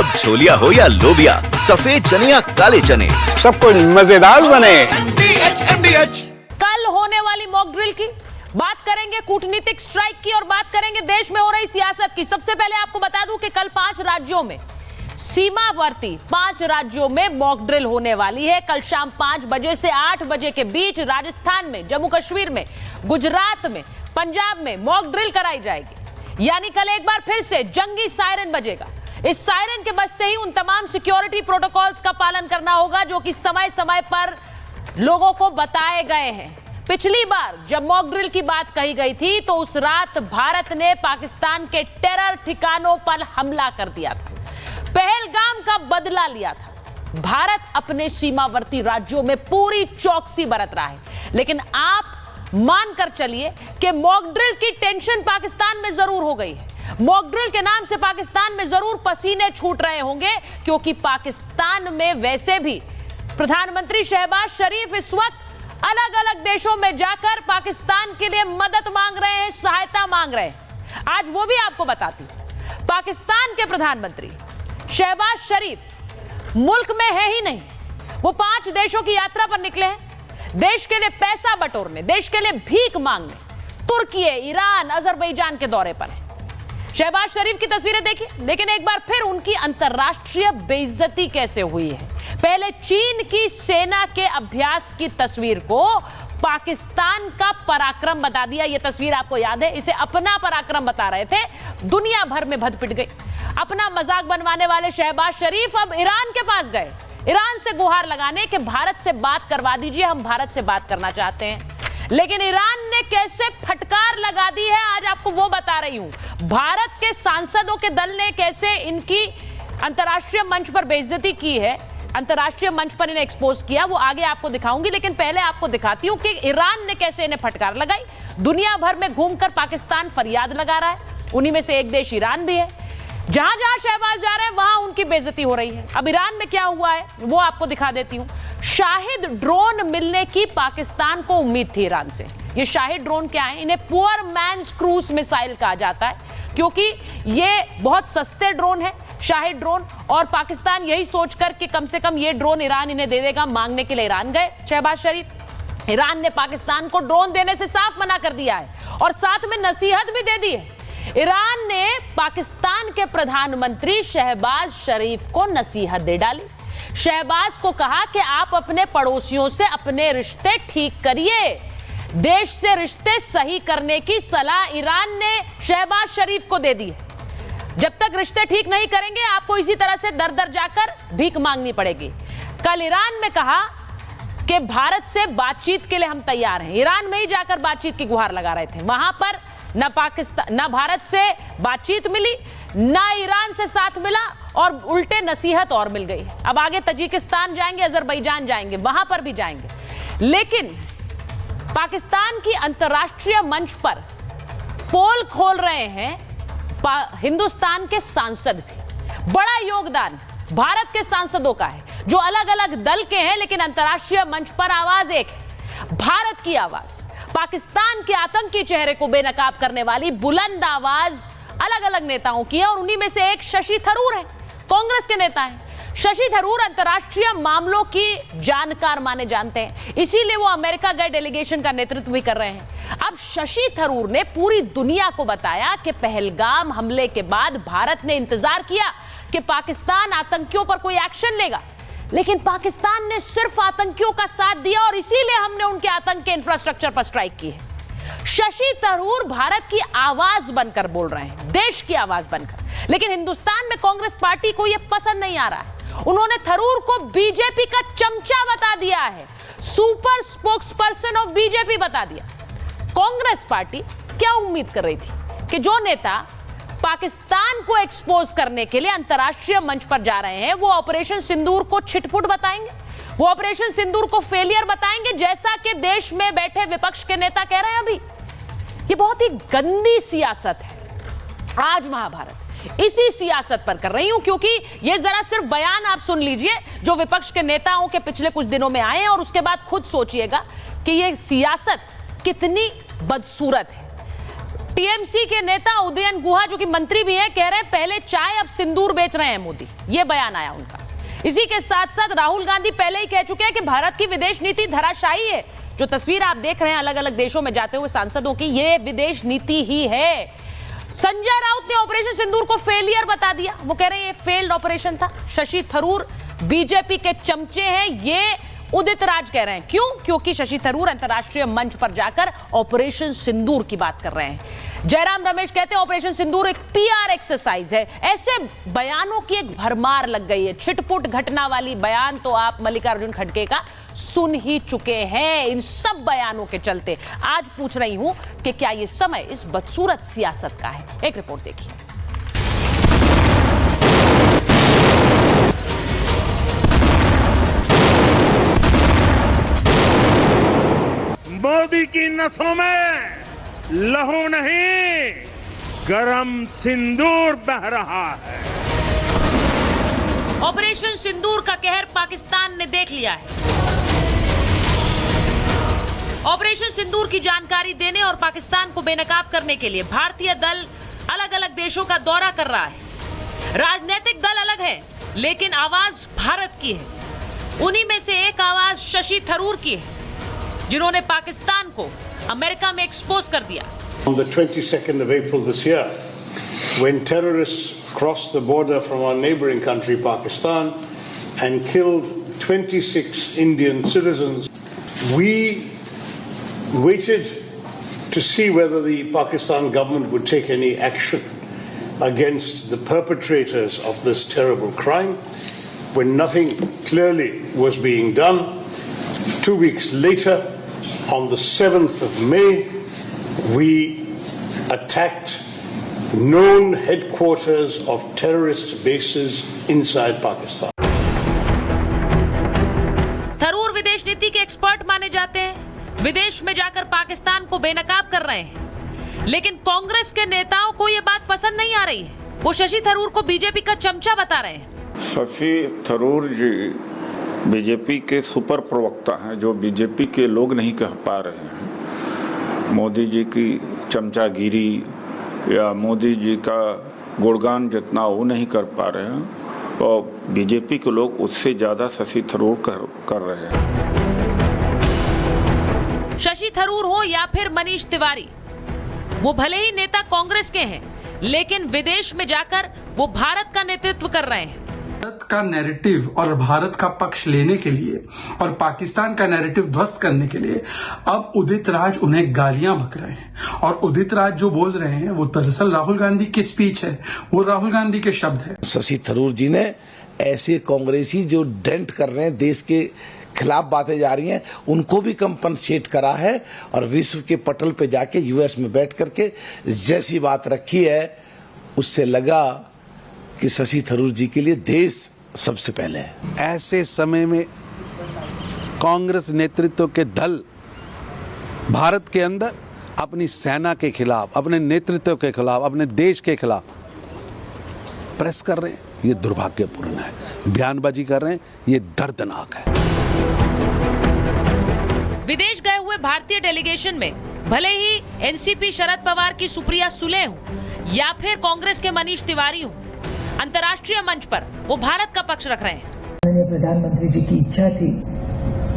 अब छोलिया हो या लोबिया, सफेद चने या काले चने, सब कुछ मजेदार बने। कल होने वाली मॉक ड्रिल की बात करेंगे, कूटनीतिक स्ट्राइक की, और बात करेंगे देश में हो रही सियासत की। सबसे पहले आपको बता दूं कि कल 5 राज्यों में, सीमावर्ती 5 राज्यों में मॉक ड्रिल होने वाली है। कल शाम 5 बजे से 8 बजे के बीच राजस्थान में, जम्मू कश्मीर में, गुजरात में, पंजाब में मॉक ड्रिल कराई जाएगी। यानी कल एक बार फिर से जंगी सायरन बजेगा। इस सायरन के बजते ही उन तमाम सिक्योरिटी प्रोटोकॉल्स का पालन करना होगा जो कि समय समय पर लोगों को बताए गए हैं। पिछली बार जब मॉक ड्रिल की बात कही गई थी तो उस रात भारत ने पाकिस्तान के टेरर ठिकानों पर हमला कर दिया था, पहलगाम का बदला लिया था। भारत अपने सीमावर्ती राज्यों में पूरी चौकसी बरत रहा है, लेकिन आप मानकर चलिए कि मॉक ड्रिल की टेंशन पाकिस्तान में जरूर हो गई है। मॉक ड्रिल के नाम से पाकिस्तान में जरूर पसीने छूट रहे होंगे, क्योंकि पाकिस्तान में वैसे भी प्रधानमंत्री शहबाज शरीफ इस वक्त अलग अलग देशों में जाकर पाकिस्तान के लिए मदद मांग रहे हैं, सहायता मांग रहे हैं। आज वो भी आपको बताती हूं। पाकिस्तान के प्रधानमंत्री शहबाज शरीफ मुल्क में है ही नहीं, वो 5 देशों की यात्रा पर निकले हैं, देश के लिए पैसा बटोरने, देश के लिए भीख मांगने, तुर्की, ईरान, अजरबैजान के दौरे पर है। शहबाज शरीफ की तस्वीरें देखिए, लेकिन एक बार फिर उनकी अंतर्राष्ट्रीय बेइज्जती कैसे हुई है। पहले चीन की सेना के अभ्यास की तस्वीर को पाकिस्तान का पराक्रम बता दिया। यह तस्वीर आपको याद है, इसे अपना पराक्रम बता रहे थे, दुनिया भर में भद पिट गई। अपना मजाक बनवाने वाले शहबाज शरीफ अब ईरान के पास गए, ईरान से गुहार लगाने के भारत से बात करवा दीजिए, हम भारत से बात करना चाहते हैं। लेकिन ईरान ने कैसे फटकार लगा दी है, आज आपको वो बता रही हूं। भारत के सांसदों के दल ने कैसे इनकी अंतर्राष्ट्रीय मंच पर बेइज्जती की है, अंतर्राष्ट्रीय मंच पर इन्हें एक्सपोज किया, वो आगे आपको दिखाऊंगी। लेकिन पहले आपको दिखाती हूं कि ईरान ने कैसे इन्हें फटकार लगाई। दुनिया भर में घूमकर पाकिस्तान फरियाद लगा रहा है, उन्हीं में से एक देश ईरान भी है। जहां जहां शहबाज जा रहे हैं वहां उनकी बेइज्जती हो रही है। अब ईरान में क्या हुआ है वो आपको दिखा देती हूं। शाहिद ड्रोन मिलने की पाकिस्तान को उम्मीद थी ईरान से। ये शाहिद ड्रोन क्या है? इन्हें पुअर मैन्स क्रूज मिसाइल कहा जाता है, क्योंकि ये बहुत सस्ते ड्रोन है, शाहिद ड्रोन। और पाकिस्तान यही सोचकर कि कम से कम ये ड्रोन ईरान इन्हें दे देगा, मांगने के लिए ईरान गए शहबाज शरीफ। ईरान ने पाकिस्तान को ड्रोन देने से साफ मना कर दिया है और साथ में नसीहत भी दे दी है। ईरान ने पाकिस्तान के प्रधानमंत्री शहबाज शरीफ को नसीहत दे डाली। शहबाज को कहा कि आप अपने पड़ोसियों से अपने रिश्ते ठीक करिए। देश से रिश्ते सही करने की सलाह ईरान ने शहबाज शरीफ को दे दी है। जब तक रिश्ते ठीक नहीं करेंगे आपको इसी तरह से दर दर जाकर भीख मांगनी पड़ेगी। कल ईरान में कहा कि भारत से बातचीत के लिए हम तैयार हैं। ईरान में ही जाकर बातचीत की गुहार लगा रहे थे। वहां पर न भारत से बातचीत मिली, ना ईरान से साथ मिला, और उल्टे नसीहत और मिल गई। अब आगे तजिकिस्तान जाएंगे, अजरबैजान जाएंगे, वहां पर भी जाएंगे। लेकिन पाकिस्तान की अंतर्राष्ट्रीय मंच पर पोल खोल रहे हैं हिंदुस्तान के सांसद भी। बड़ा योगदान भारत के सांसदों का है, जो अलग अलग दल के हैं, लेकिन अंतर्राष्ट्रीय मंच पर आवाज एक है, भारत की आवाज। पाकिस्तान के आतंकी चेहरे को बेनकाब करने वाली बुलंद आवाज अलग अलग नेताओं की है, और उन्हीं में से एक शशि थरूर है, कांग्रेस के नेता हैं। शशि थरूर अंतर्राष्ट्रीय मामलों की जानकार माने जानते हैं, इसीलिए वो अमेरिका गए डेलीगेशन का नेतृत्व भी कर रहे हैं। अब शशि थरूर ने पूरी दुनिया को बताया कि पहलगाम हमले के बाद भारत ने इंतजार किया कि पाकिस्तान आतंकियों पर कोई एक्शन लेगा, लेकिन पाकिस्तान ने सिर्फ आतंकियों का साथ दिया, और इसीलिए हमने उनके आतंक के इंफ्रास्ट्रक्चर पर स्ट्राइक की है। शशि थरूर भारत की आवाज बनकर बोल रहे हैं, देश की आवाज बनकर। लेकिन हिंदुस्तान में कांग्रेस पार्टी को यह पसंद नहीं आ रहा है। उन्होंने थरूर को बीजेपी का चमचा बता दिया है, सुपर स्पोक्सपर्सन ऑफ बीजेपी बता दिया। कांग्रेस पार्टी क्या उम्मीद कर रही थी कि जो नेता पाकिस्तान को एक्सपोज करने के लिए अंतर्राष्ट्रीय मंच पर जा रहे हैं, वो ऑपरेशन सिंदूर को छिटपुट बताएंगे, वो ऑपरेशन सिंदूर को फेलियर बताएंगे, जैसा कि देश में बैठे विपक्ष के नेता कह रहे हैं अभी। ये बहुत ही गंदी सियासत है। आज महाभारत इसी सियासत पर कर रही हूं, क्योंकि ये जरा सिर्फ बयान आप सुन लीजिए जो विपक्ष के नेताओं के पिछले कुछ दिनों में आए हैं, और उसके बाद खुद सोचिएगा कि ये सियासत कितनी बदसूरत है। टीएमसी के नेता उदयन गुहा, जो कि मंत्री भी हैं, कह रहे हैं पहले चाय अब सिंदूर बेच रहे हैं मोदी। ये बयान आया उनका। इसी के साथ साथ राहुल गांधी पहले ही कह चुके हैं कि भारत की विदेश नीति धराशायी है। जो तस्वीर आप देख रहे हैं अलग अलग देशों में जाते हुए सांसदों की, ये विदेश नीति ही है। संजय राउत ने ऑपरेशन सिंदूर को फेलियर बता दिया। वो कह रहे हैं ये फेल्ड ऑपरेशन था। शशि थरूर बीजेपी के चमचे हैं, ये उदित राज कह रहे हैं। क्यों? क्योंकि शशि थरूर अंतर्राष्ट्रीय मंच पर जाकर ऑपरेशन सिंदूर की बात कर रहे हैं। जयराम रमेश कहते हैं ऑपरेशन सिंदूर एक पीआर एक्सरसाइज है। ऐसे बयानों की एक भरमार लग गई है। छिटपुट घटना वाली बयान तो आप मल्लिकार्जुन खड़गे का सुन ही चुके हैं। इन सब बयानों के चलते आज पूछ रही हूं कि क्या यह समय इस बदसूरत सियासत का है। एक रिपोर्ट देखिए। मोदी की नसों में लहू नहीं, गरम सिंदूर बह रहा है। ऑपरेशन सिंदूर का कहर पाकिस्तान ने देख लिया है। ऑपरेशन सिंदूर की जानकारी देने और पाकिस्तान को बेनकाब करने के लिए भारतीय दल अलग अलग देशों का दौरा कर रहा है। राजनीतिक दल अलग है, लेकिन आवाज भारत की है। उन्हीं में से एक आवाज शशि थरूर की है, जिन्होंने पाकिस्तान को अमेरिका में एक्सपोज कर दिया। On the 22nd of April this year, when terrorists crossed the border from our neighboring country Pakistan and killed 26 Indian citizens, we waited to see whether the Pakistan government would take any action against the perpetrators of this terrible crime. When nothing clearly was being done, 2 weeks later, on the 7th of May, we attacked known headquarters of terrorist bases inside Pakistan. Tharoor विदेश नीति के expert माने जाते हैं। विदेश में जाकर पाकिस्तान को बेनकाब कर रहे हैं, लेकिन कांग्रेस के नेताओं को यह बात पसंद नहीं आ रही है। वो शशि थरूर को बीजेपी का चमचा बता रहे हैं। शशि थरूर जी बीजेपी के सुपर प्रवक्ता हैं, जो बीजेपी के लोग नहीं कह पा रहे हैं। मोदी जी की चमचागिरी या मोदी जी का गुणगान जितना वो नहीं कर पा रहे हैं, और बीजेपी के लोग उससे ज्यादा शशि थरूर कर रहे हैं। शशि थरूर हो या फिर मनीष तिवारी, वो भले ही नेता कांग्रेस के हैं, लेकिन विदेश में जाकर वो भारत का नेतृत्व कर रहे हैं। भारत का नैरेटिव और भारत का पक्ष लेने के लिए और पाकिस्तान का नैरेटिव ध्वस्त करने के लिए अब उदित राज उन्हें गालियां बक रहे हैं। और उदित राज जो बोल रहे हैं वो दरअसल राहुल गांधी की स्पीच है, वो राहुल गांधी के शब्द है। शशि थरूर जी ने ऐसे कांग्रेसी जो डेंट कर रहे हैं, देश के खिलाफ बातें जा रही हैं, उनको भी कंपनसेट करा है और विश्व के पटल पे जाके यूएस में बैठ करके जैसी बात रखी है, उससे लगा कि शशि थरूर जी के लिए देश सबसे पहले है। ऐसे समय में कांग्रेस नेतृत्व के दल भारत के अंदर अपनी सेना के खिलाफ, अपने नेतृत्व के खिलाफ, अपने देश के खिलाफ प्रेस कर रहे हैं, ये दुर्भाग्यपूर्ण है। बयानबाजी कर रहे हैं, ये दर्दनाक है। विदेश गए हुए भारतीय डेलीगेशन में भले ही एनसीपी शरद पवार की सुप्रिया सुले हो या फिर कांग्रेस के मनीष तिवारी हो, अंतर्राष्ट्रीय मंच पर वो भारत का पक्ष रख रहे हैं। माननीय प्रधानमंत्री जी की इच्छा थी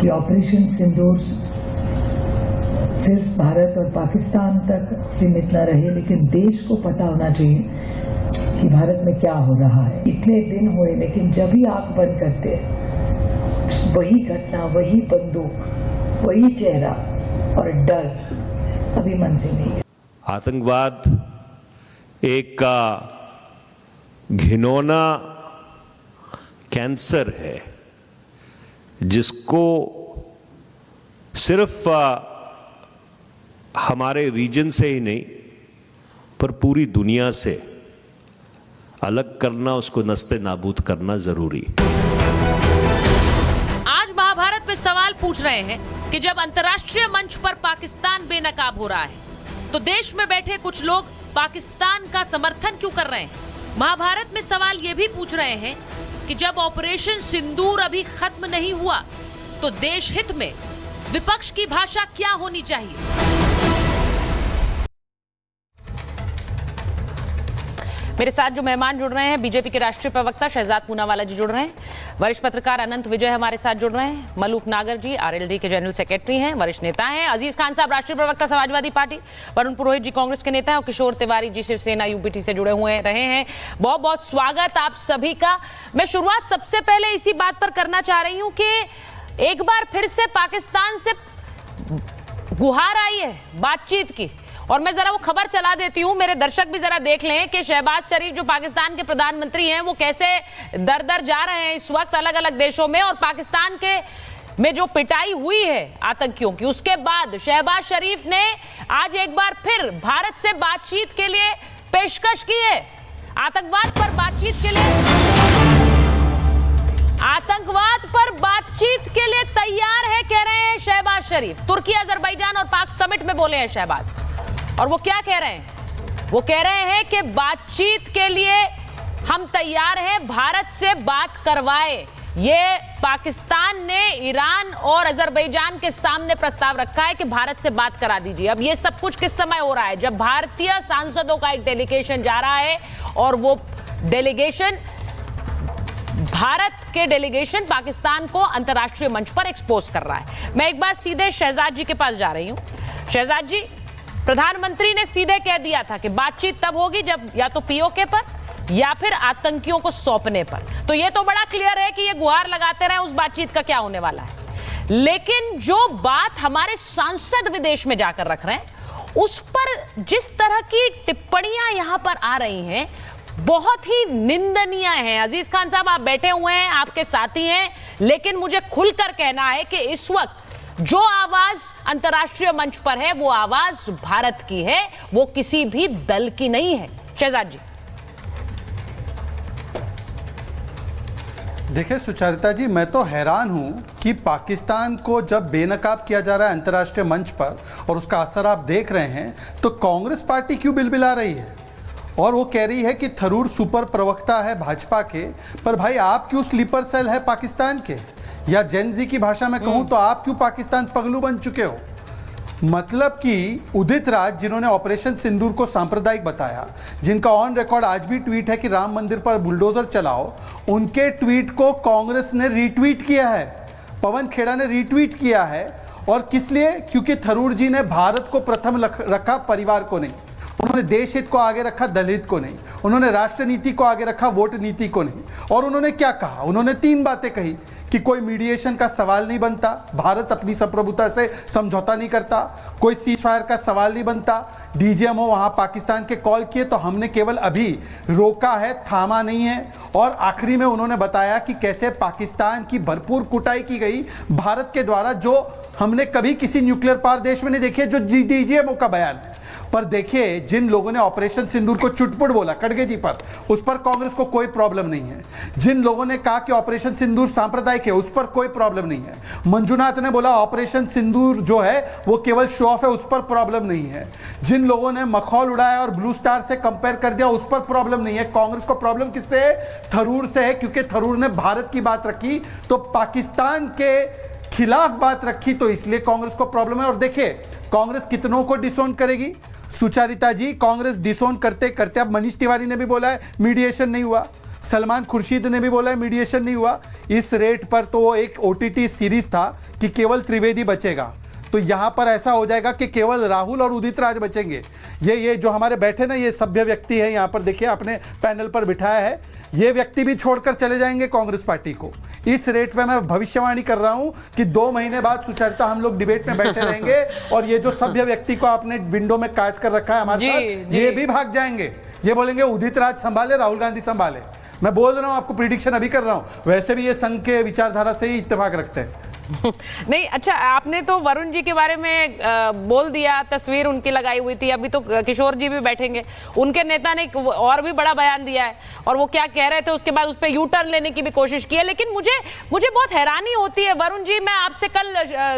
कि ऑपरेशन सिंदूर सिर्फ भारत और पाकिस्तान तक सीमित न रहे, लेकिन देश को पता होना चाहिए कि भारत में क्या हो रहा है। इतने दिन हुए, लेकिन जब भी आंख बंद करते वही घटना, वही बंदूक, वही चेहरा और डर अभी मन से नहीं है। आतंकवाद एक घिनौना कैंसर है, जिसको सिर्फ हमारे रीजन से ही नहीं पर पूरी दुनिया से अलग करना, उसको नस्ते नाबूद करना जरूरी। आज महाभारत में सवाल पूछ रहे हैं कि जब अंतर्राष्ट्रीय मंच पर पाकिस्तान बेनकाब हो रहा है, तो देश में बैठे कुछ लोग पाकिस्तान का समर्थन क्यों कर रहे हैं। महाभारत में सवाल यह भी पूछ रहे हैं कि जब ऑपरेशन सिंदूर अभी खत्म नहीं हुआ, तो देश हित में विपक्ष की भाषा क्या होनी चाहिए। मेरे साथ जो मेहमान जुड़ रहे हैं, बीजेपी के राष्ट्रीय प्रवक्ता शहजाद पूनावाला जी जुड़ रहे हैं, वरिष्ठ पत्रकार अनंत विजय हमारे साथ जुड़ रहे हैं, मलूक नागर जी आरएलडी के जनरल सेक्रेटरी हैं, वरिष्ठ नेता हैं, अजीज खान साहब राष्ट्रीय प्रवक्ता समाजवादी पार्टी, वरुण पुरोहित जी कांग्रेस के नेता हैं और किशोर तिवारी जी शिवसेना यूबीटी से जुड़े हुए रहे हैं। बहुत बहुत स्वागत आप सभी का। मैं शुरुआत सबसे पहले इसी बात पर करना चाह रही हूं कि एक बार फिर से पाकिस्तान से गुहार आई है बातचीत की, और मैं जरा वो खबर चला देती हूं, मेरे दर्शक भी जरा देख लें कि शहबाज शरीफ जो पाकिस्तान के प्रधानमंत्री हैं वो कैसे दर दर जा रहे हैं इस वक्त अलग अलग देशों में, और पाकिस्तान के में जो पिटाई हुई है आतंकियों की, उसके बाद शहबाज शरीफ ने आज एक बार फिर भारत से बातचीत के लिए पेशकश की है। आतंकवाद पर बातचीत के लिए तैयार है कह रहे हैं शहबाज शरीफ। तुर्की, अजरबैजान और पाक समिट में बोले हैं शहबाज, और वो क्या कह रहे हैं? वो कह रहे हैं कि बातचीत के लिए हम तैयार हैं, भारत से बात करवाए। ये पाकिस्तान ने ईरान और अजरबैजान के सामने प्रस्ताव रखा है कि भारत से बात करा दीजिए। अब ये सब कुछ किस समय हो रहा है? जब भारतीय सांसदों का एक डेलीगेशन जा रहा है और वो डेलीगेशन, भारत के डेलीगेशन पाकिस्तान को अंतर्राष्ट्रीय मंच पर एक्सपोज कर रहा है। मैं एक बार सीधे शहजाद जी के पास जा रही हूं। शहजाद जी, प्रधानमंत्री ने सीधे कह दिया था कि बातचीत तब होगी जब या तो पीओके पर या फिर आतंकियों को सौंपने पर। तो ये तो बड़ा क्लियर है कि ये गुहार लगाते रहे, उस बातचीत का क्या होने वाला है। लेकिन जो बात हमारे सांसद विदेश में जाकर रख रहे हैं, उस पर जिस तरह की टिप्पणियां यहां पर आ रही हैं, बहुत ही निंदनीय है। अजीज खान साहब, आप बैठे हुए हैं, आपके साथी हैं, लेकिन मुझे खुलकर कहना है कि इस वक्त जो आवाज अंतर्राष्ट्रीय मंच पर है वो आवाज भारत की है, वो किसी भी दल की नहीं है। शहजाद जी। देखिए सुचारिता जी, मैं तो हैरान हूं कि पाकिस्तान को जब बेनकाब किया जा रहा है अंतर्राष्ट्रीय मंच पर और उसका असर आप देख रहे हैं, तो कांग्रेस पार्टी क्यों बिलबिला रही है और वो कह रही है कि थरूर सुपर प्रवक्ता है भाजपा के। पर भाई, आप क्यों स्लीपर सेल है पाकिस्तान के, या जेनजी की भाषा में कहूं तो आप क्यों पाकिस्तान पगलू बन चुके हो? मतलब कि उदित राज, जिन्होंने ऑपरेशन सिंदूर को सांप्रदायिक बताया, जिनका ऑन रिकॉर्ड आज भी ट्वीट है कि राम मंदिर पर बुलडोजर चलाओ, उनके ट्वीट को कांग्रेस ने रीट्वीट किया है, पवन खेड़ा ने रीट्वीट किया है। और किस लिए? क्योंकि थरूर जी ने भारत को प्रथम रखा, परिवार को नहीं। उन्होंने देश हित को आगे रखा, दलित को नहीं। उन्होंने राष्ट्र नीति को आगे रखा, वोट नीति को नहीं। और उन्होंने क्या कहा? उन्होंने 3 बातें कही कि कोई मीडिएशन का सवाल नहीं बनता, भारत अपनी संप्रभुता से समझौता नहीं करता, कोई सीजफायर का सवाल नहीं बनता, डीजीएमओ वहां पाकिस्तान के कॉल किए तो हमने केवल अभी रोका है, थामा नहीं है। और आखिरी में उन्होंने बताया कि कैसे पाकिस्तान की भरपूर कुटाई की गई भारत के द्वारा, जो हमने कभी किसी न्यूक्लियर पावर देश में नहीं देखे, जो डीजीएमओ का बयान है। पर देखिए, जिन लोगों ने ऑपरेशन सिंदूर को चुटपुट बोला खड़गे जी पर, उस पर कांग्रेस को कोई प्रॉब्लम नहीं है। जिन लोगों ने कहा कि ऑपरेशन सिंदूर सांप्रदायिक है, उस पर कोई प्रॉब्लम नहीं है। मंजुनाथ ने बोला ऑपरेशन सिंदूर जो है वो केवल शो ऑफ है, उस पर प्रॉब्लम नहीं है। जिन लोगों ने मखौल उड़ाया और ब्लू स्टार से कंपेयर कर दिया, उस पर प्रॉब्लम नहीं है। कांग्रेस को प्रॉब्लम किससे है? थरूर से है, क्योंकि थरूर ने भारत की बात रखी तो पाकिस्तान के खिलाफ बात रखी, तो इसलिए कांग्रेस को प्रॉब्लम है। और देखिए, कांग्रेस कितनों को डिसोन करेगी? सुचारिता जी, कांग्रेस डिसोन करते करते, अब मनीष तिवारी ने भी बोला है मीडिएशन नहीं हुआ, सलमान खुर्शीद ने भी बोला है मीडिएशन नहीं हुआ। इस रेट पर तो एक ओटीटी सीरीज था कि केवल त्रिवेदी बचेगा, तो यहां पर ऐसा हो जाएगा कि केवल राहुल और उदित राज बचेंगे। ये जो हमारे बैठे ना, ये सभ्य व्यक्ति है, यहां पर देखिए अपने पैनल पर बिठाया है, ये व्यक्ति भी छोड़कर चले जाएंगे कांग्रेस पार्टी को। इस रेट पे मैं भविष्यवाणी कर रहा हूं कि 2 महीने बाद सुचारिता हम लोग डिबेट में बैठे रहेंगे और ये जो सभ्य व्यक्ति को आपने विंडो में काट कर रखा है हमारे साथ, ये भी भाग जाएंगे। ये बोलेंगे उदित राज संभाले, राहुल गांधी संभाले। मैं बोल रहा हूं, आपको प्रिडिक्शन अभी कर रहा हूं। वैसे भी ये संघ के विचारधारा से ही इत्तेफाक रखते हैं। नहीं, अच्छा, आपने तो वरुण जी के बारे में बोल दिया, तस्वीर उनकी लगाई हुई थी, अभी तो किशोर जी भी बैठेंगे, उनके नेता ने और भी बड़ा बयान दिया है, और वो क्या कह रहे थे उसके बाद उस पर यू टर्न लेने की भी कोशिश की है। लेकिन मुझे बहुत हैरानी होती है वरुण जी, मैं आपसे कल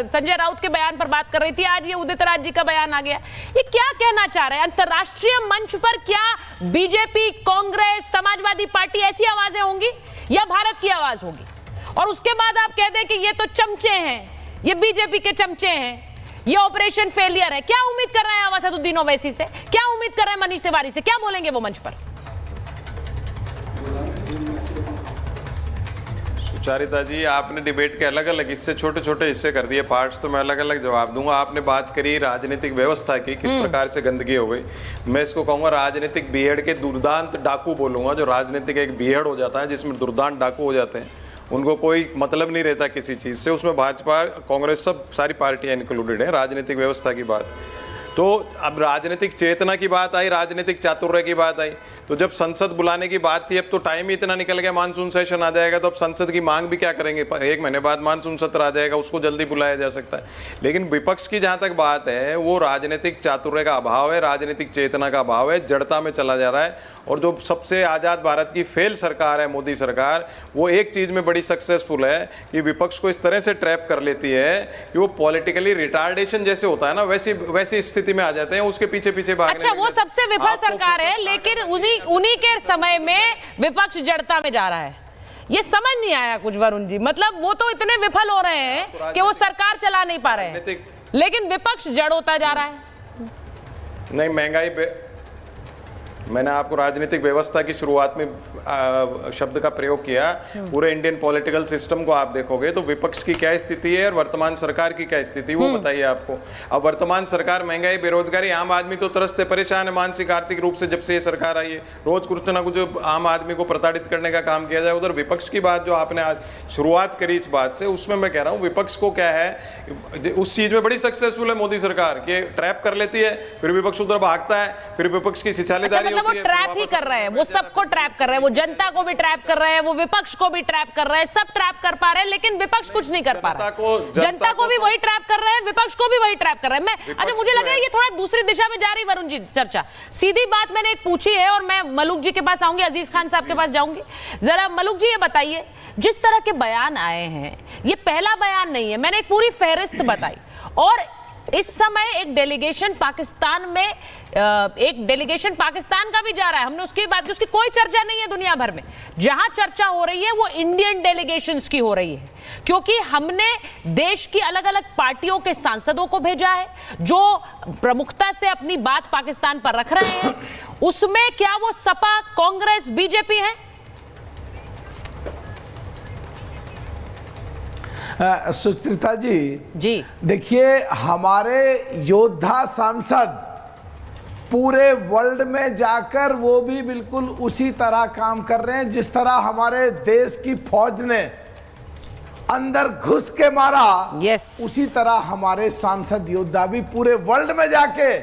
संजय राउत के बयान पर बात कर रही थी, आज ये उदित राज जी का बयान आ गया। ये क्या कहना चाह रहे हैं? अंतर्राष्ट्रीय मंच पर क्या बीजेपी, कांग्रेस, समाजवादी पार्टी ऐसी आवाजें होंगी या भारत की आवाज होगी? और उसके बाद आप कह दें कि ये तो चमचे हैं, ये बीजेपी के चमचे हैं, ये ऑपरेशन फेलियर है। क्या उम्मीद कर रहे हैं अवसदुद्दीन ओवैसी से? क्या उम्मीद कर रहे हैं मनीष तिवारी से? क्या बोलेंगे वो मंच पर? सुचारिता जी, आपने डिबेट के अलग अलग हिस्से, छोटे छोटे हिस्से कर दिए, पार्ट्स, तो मैं अलग अलग जवाब दूंगा। आपने बात करी राजनीतिक व्यवस्था की, किस प्रकार से गंदगी हो गई। मैं इसको कहूंगा राजनीतिक बीहड़ के दुर्दांत डाकू बोलूंगा। जो राजनीतिक एक बीहड़ हो जाता है जिसमें दुर्दांत डाकू हो जाते हैं, उनको कोई मतलब नहीं रहता किसी चीज़ से। उसमें भाजपा, कांग्रेस, सब सारी पार्टियां इंक्लूडेड हैं। राजनीतिक व्यवस्था की बात, तो अब राजनीतिक चेतना की बात आई, राजनीतिक चातुर्य की बात आई, तो जब संसद बुलाने की बात थी, अब तो टाइम ही इतना निकल गया, मानसून सेशन आ जाएगा, तो अब संसद की मांग भी क्या करेंगे? 1 महीने बाद मानसून सत्र आ जाएगा, उसको जल्दी बुलाया जा सकता है। लेकिन विपक्ष की जहां तक बात है, वो राजनीतिक चातुर्य का अभाव है, राजनीतिक चेतना का अभाव है, जड़ता में चला जा रहा है। और जो सबसे आज़ाद भारत की फेल सरकार है मोदी सरकार, वो एक चीज़ में बड़ी सक्सेसफुल है कि विपक्ष को इस तरह से ट्रैप कर लेती है कि वो पॉलिटिकली रिटार्डेशन जैसे होता है ना, वैसी स्थिति में आ जाते हैं, उसके पीछे पीछे भागने। अच्छा, वो सबसे विफल सरकार है, लेकिन उन्हीं के समय में विपक्ष जड़ता में जा रहा है। ये समझ नहीं आया कुछ वरुण जी, मतलब वो तो इतने विफल हो रहे हैं कि वो सरकार चला नहीं पा रहे हैं, लेकिन विपक्ष जड़ होता जा रहा है। नहीं, महंगाई, मैंने आपको राजनीतिक व्यवस्था की शुरुआत में शब्द का प्रयोग किया। पूरे इंडियन पॉलिटिकल सिस्टम को आप देखोगे तो विपक्ष की क्या स्थिति है और वर्तमान सरकार की क्या स्थिति, वो बताइए आपको। अब वर्तमान सरकार, महंगाई, बेरोजगारी, आम आदमी तो तरसते परेशान है मानसिक आर्थिक रूप से जब से ये सरकार आई है। रोज कुछ ना कुछ आम आदमी को प्रताड़ित करने का काम किया जाए। उधर विपक्ष की बात जो आपने आज शुरुआत करी इस बात से, उसमें मैं कह रहा हूँ विपक्ष को क्या है, उस चीज में बड़ी सक्सेसफुल है मोदी सरकार, कि ट्रैप कर लेती है, फिर विपक्ष उधर भागता है, फिर विपक्ष की छिछालेदारी। वो ट्रैप ही कर रहे हैं, वो सबको ट्रैप कर रहे हैं, वो जनता को भी ट्रैप कर रहे हैं, वो विपक्ष को भी ट्रैप कर रहे हैं, सब ट्रैप कर पा रहे हैं, लेकिन विपक्ष कुछ नहीं कर पा रहा है। जनता को भी वही ट्रैप कर रहे हैं, विपक्ष को भी वही ट्रैप कर रहे हैं। मैं अच्छा, मुझे लग रहा है ये थोड़ा दूसरी दिशा में जा रही वरुण जी चर्चा। सीधी बात मैंने एक पूछी है और मैं मलूक जी के पास आऊंगी, अजीज खान साहब के पास जाऊंगी। जरा मलूक जी ये बताइए, जिस तरह के बयान आए हैं, ये पहला बयान नहीं है, मैंने एक पूरी फहरिस्त बताई, और इस समय एक डेलीगेशन पाकिस्तान में, एक डेलीगेशन पाकिस्तान का भी जा रहा है, हमने उसकी बात की, उसकी कोई चर्चा नहीं है दुनिया भर में। जहां चर्चा हो रही है वो इंडियन डेलीगेशंस की हो रही है, क्योंकि हमने देश की अलग अलग पार्टियों के सांसदों को भेजा है जो प्रमुखता से अपनी बात पाकिस्तान पर रख रहे हैं। उसमें क्या वो सपा, कांग्रेस, बीजेपी है? सुचित्रा जी, देखिए, हमारे योद्धा सांसद पूरे वर्ल्ड में जाकर वो भी बिल्कुल उसी तरह काम कर रहे हैं जिस तरह हमारे देश की फौज ने अंदर घुस के मारा। उसी तरह हमारे सांसद योद्धा भी पूरे वर्ल्ड में जाके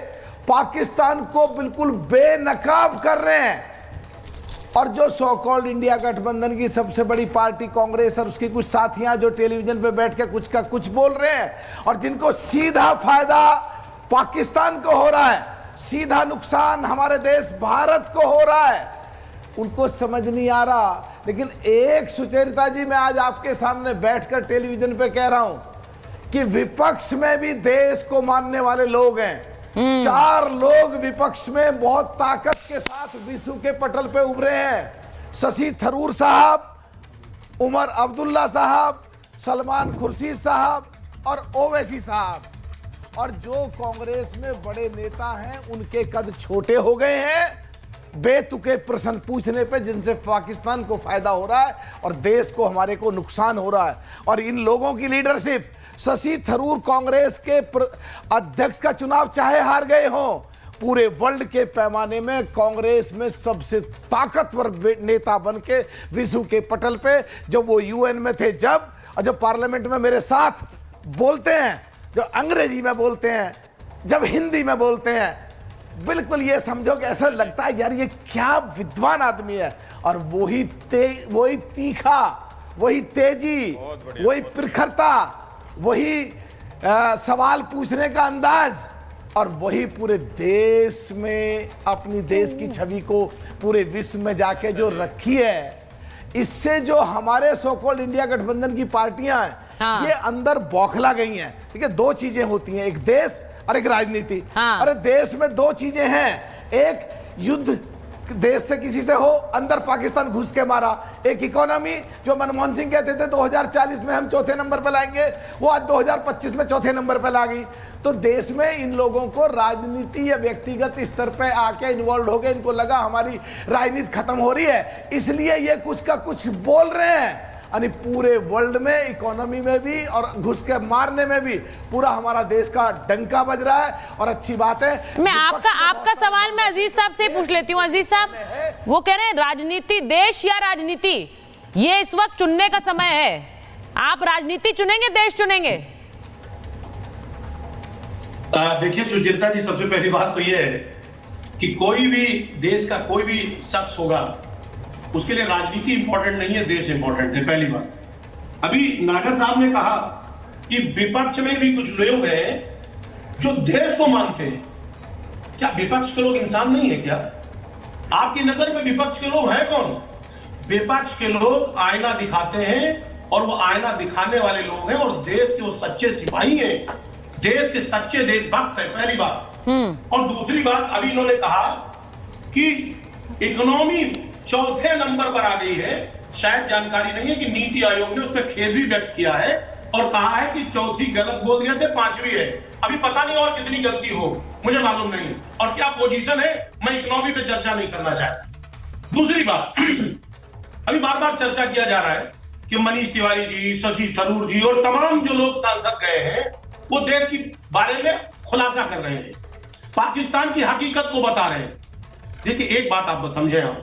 पाकिस्तान को बिल्कुल बेनकाब कर रहे हैं। और जो सो कॉल्ड इंडिया गठबंधन की सबसे बड़ी पार्टी कांग्रेस और उसकी कुछ साथियां जो टेलीविजन पे बैठ के कुछ का कुछ बोल रहे हैं, और जिनको सीधा फायदा पाकिस्तान को हो रहा है, सीधा नुकसान हमारे देश भारत को हो रहा है, उनको समझ नहीं आ रहा। लेकिन एक सुचरिता जी, मैं आज आपके सामने बैठकर टेलीविजन पे कह रहा हूं कि विपक्ष में भी देश को मानने वाले लोग हैं। 4 लोग विपक्ष में बहुत ताकत के साथ विश्व के पटल पे उभरे हैं। शशि थरूर साहब, उमर अब्दुल्ला साहब, सलमान खुर्शीद साहब और ओवैसी साहब। और जो कांग्रेस में बड़े नेता हैं उनके कद छोटे हो गए हैं बेतुके प्रश्न पूछने पे, जिनसे पाकिस्तान को फायदा हो रहा है और देश को, हमारे को नुकसान हो रहा है। और इन लोगों की लीडरशिप, शशि थरूर कांग्रेस के अध्यक्ष का चुनाव चाहे हार गए हों, पूरे वर्ल्ड के पैमाने में कांग्रेस में सबसे ताकतवर नेता बन के विश्व के पटल पे, जब वो यूएन में थे जब, और जब पार्लियामेंट में मेरे साथ बोलते हैं, जो अंग्रेजी में बोलते हैं, जब हिंदी में बोलते हैं, बिल्कुल ये समझो कि ऐसा लगता है यार ये क्या विद्वान आदमी है। और वही तीखा, वही तेजी, वही प्रखरता, वही सवाल पूछने का अंदाज, और वही पूरे देश में अपनी देश की छवि को पूरे विश्व में जाके जो रखी है। इससे जो हमारे सो कॉल्ड इंडिया गठबंधन की पार्टियां हैं, ये अंदर बौखला गई हैं। ठीक है, 2 चीजें होती हैं, एक देश और एक राजनीति। अरे देश में 2 चीजें हैं, एक युद्ध देश से किसी से हो, अंदर पाकिस्तान घुस के मारा। एक इकोनॉमी जो मनमोहन सिंह कहते थे 2040 में हम चौथे नंबर पर लाएंगे, वो आज 2025 में चौथे नंबर पर ला गई। तो देश में इन लोगों को राजनीति या व्यक्तिगत स्तर पे आके इन्वॉल्व हो गए, इनको लगा हमारी राजनीति खत्म हो रही है, इसलिए ये कुछ का कुछ बोल रहे हैं। यानी पूरे वर्ल्ड में, इकोनॉमी में भी और घुस के मारने में भी पूरा हमारा देश का डंका बज रहा है। और अच्छी बात है, मैं आपका सवाल मैं अजीज साहब से पूछ लेती हूँ। अजीज साहब, वो कह रहे हैं राजनीति देश या राजनीति, ये इस वक्त चुनने का समय है। आप राजनीति चुनेंगे, देश चुनेंगे? देखिए सुचेता जी, सबसे पहली बात तो ये है कि कोई भी देश का कोई भी शख्स होगा, उसके लिए राजनीति इंपॉर्टेंट नहीं है, देश इंपॉर्टेंट है। पहली बात, अभी नागर साहब ने कहा कि विपक्ष में भी कुछ लोग हैं जो देश को मानते हैं। क्या विपक्ष के लोग इंसान नहीं है क्या? आपकी नजर में विपक्ष के लोग हैं कौन? विपक्ष के लोग आईना दिखाते हैं और वो आईना दिखाने वाले लोग हैं, और देश के वो सच्चे सिपाही हैं, देश के सच्चे देशभक्त हैं। पहली बात। और दूसरी बात, अभी इन्होंने कहा कि इकोनॉमी चौथे नंबर पर आ गई है। शायद जानकारी नहीं है कि नीति आयोग ने उस पर खेद भी व्यक्त किया है और कहा है कि चौथी गलत बोल दिया थे, पांचवी है। अभी पता नहीं और कितनी गलती हो, मुझे मालूम नहीं, और क्या पोजीशन है, मैं इकोनॉमी पे चर्चा नहीं करना चाहता। दूसरी बात, अभी बार बार चर्चा किया जा रहा है कि मनीष तिवारी जी, शशि थरूर जी और तमाम जो लोग सांसद गए हैं, वो देश के बारे में खुलासा कर रहे हैं, पाकिस्तान की हकीकत को बता रहे हैं। देखिए, एक बात आप समझे हम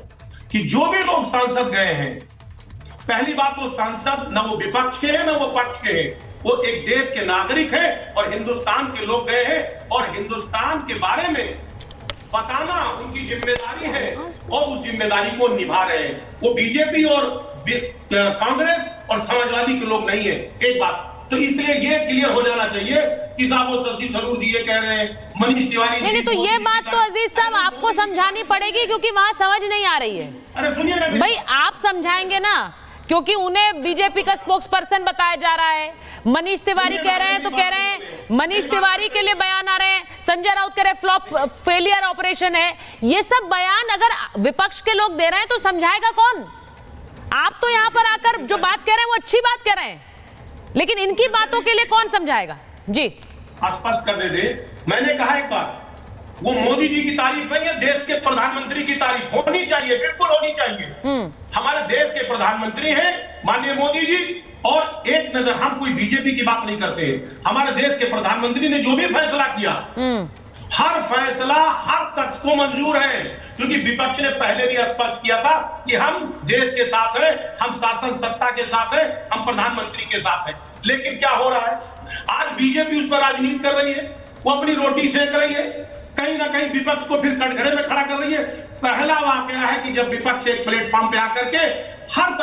कि जो भी लोग सांसद गए हैं, पहली बात, वो सांसद न वो विपक्ष के हैं न वो पक्ष के हैं, वो एक देश के नागरिक हैं और हिंदुस्तान के लोग गए हैं, और हिंदुस्तान के बारे में बताना उनकी जिम्मेदारी है और उस जिम्मेदारी को निभा रहे हैं। वो बीजेपी और कांग्रेस और समाजवादी के लोग नहीं है। एक बात तो इसलिए ये क्लियर हो जाना चाहिए कि साहब वो शशि थरूर जी ये कह रहे हैं, मनीष तिवारी नहीं, तो ये बात तो अजीज साहब आपको समझानी पड़ेगी, क्योंकि वहां समझ नहीं आ रही है। अरे सुनिए ना भाई, आप समझाएंगे ना, क्योंकि उन्हें बीजेपी का स्पोक्स पर्सन बताया जा रहा है। मनीष तिवारी कह रहे हैं तो कह रहे हैं, मनीष तिवारी के लिए बयान आ रहे हैं, संजय राउत कह रहे हैं फ्लॉप फेलियर ऑपरेशन है। ये सब बयान अगर विपक्ष के लोग दे रहे हैं तो समझाएगा कौन? आप तो यहाँ पर आकर जो बात कह रहे हैं वो अच्छी बात कह रहे हैं, लेकिन इनकी बातों के लिए कौन समझाएगा? जी स्पष्ट करने दे। मैंने कहा एक बार, वो मोदी जी की तारीफ नहीं है, देश के प्रधानमंत्री की तारीफ होनी चाहिए, बिल्कुल होनी चाहिए। हमारे देश के प्रधानमंत्री हैं माननीय मोदी जी, और एक नजर, हम कोई बीजेपी की बात नहीं करते हैं, हमारे देश के प्रधानमंत्री ने जो भी फैसला किया, हर फैसला हर शख्स को मंजूर है, क्योंकि विपक्ष ने पहले भी स्पष्ट किया था कि हम देश के साथ हैं, हम शासन सत्ता के साथ हैं, हम प्रधानमंत्री के साथ हैं। लेकिन क्या हो रहा है, आज बीजेपी उस पर राजनीति कर रही है, वो अपनी रोटी सेक रही है, कहीं ना कहीं विपक्ष को फिर कटघरे में खड़ा कर रही है। पहला वाकया है कि जब विपक्ष एक प्लेटफॉर्म पे आकर के हर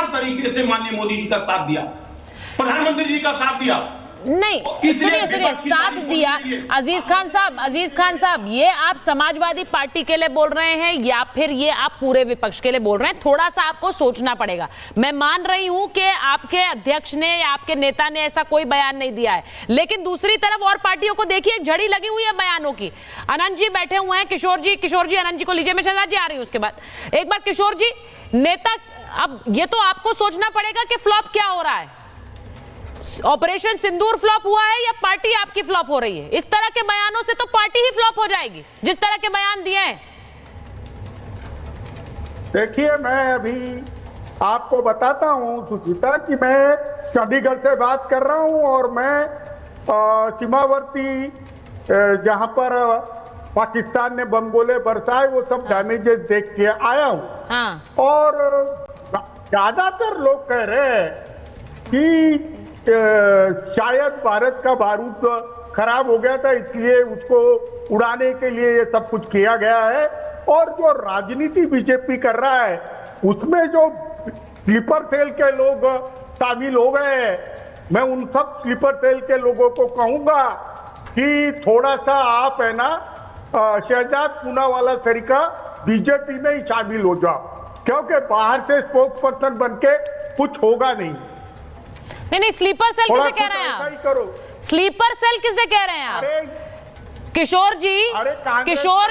तरीके से माननीय मोदी जी का साथ दिया, प्रधानमंत्री जी का साथ दिया। नहीं, सुनिए, साथ दिया। अजीज खान साहब, ये आप समाजवादी पार्टी के लिए बोल रहे हैं या फिर ये आप पूरे विपक्ष के लिए बोल रहे हैं? थोड़ा सा आपको सोचना पड़ेगा। मैं मान रही हूं कि आपके अध्यक्ष ने या आपके नेता ने ऐसा कोई बयान नहीं दिया है, लेकिन दूसरी तरफ और पार्टियों को देखिए, एक झड़ी लगी हुई है बयानों की। अनंत जी बैठे हुए हैं, किशोर जी अनंत जी को लीजिए, मैं शहजाद जी आ रही हूं उसके बाद। एक बार किशोर जी, नेता, अब ये तो आपको सोचना पड़ेगा कि फ्लॉप क्या हो रहा है, ऑपरेशन सिंदूर फ्लॉप हुआ है या पार्टी आपकी फ्लॉप हो रही है? इस तरह के बयानों से तो पार्टी ही फ्लॉप हो जाएगी, जिस तरह के बयान दिए हैं। देखिए, मैं अभी आपको बताता हूं सुचिता कि मैं चंडीगढ़ से बात कर रहा हूं, और मैं सीमावर्ती जहां पर पाकिस्तान ने बम गोले बरसाए वो सब डैमेजेस देख के आया हूं। और ज्यादातर लोग कह रहे हैं कि शायद भारत का बारूद खराब हो गया था, इसलिए उसको उड़ाने के लिए ये सब कुछ किया गया है। और जो राजनीति बीजेपी कर रहा है उसमें जो स्लीपर सेल के लोग शामिल हो गए हैं, मैं उन सब स्लीपर सेल के लोगों को कहूंगा कि थोड़ा सा आप है ना शहजाद पूनावाला तरीका बीजेपी में ही शामिल हो जाओ, क्योंकि बाहर से स्पोक्स पर्सन बन के कुछ होगा नहीं। नहीं, स्लीपर सेल किसे कह रहे हैं आप? स्लीपर सेल किसे कह रहे हैं आप? किशोर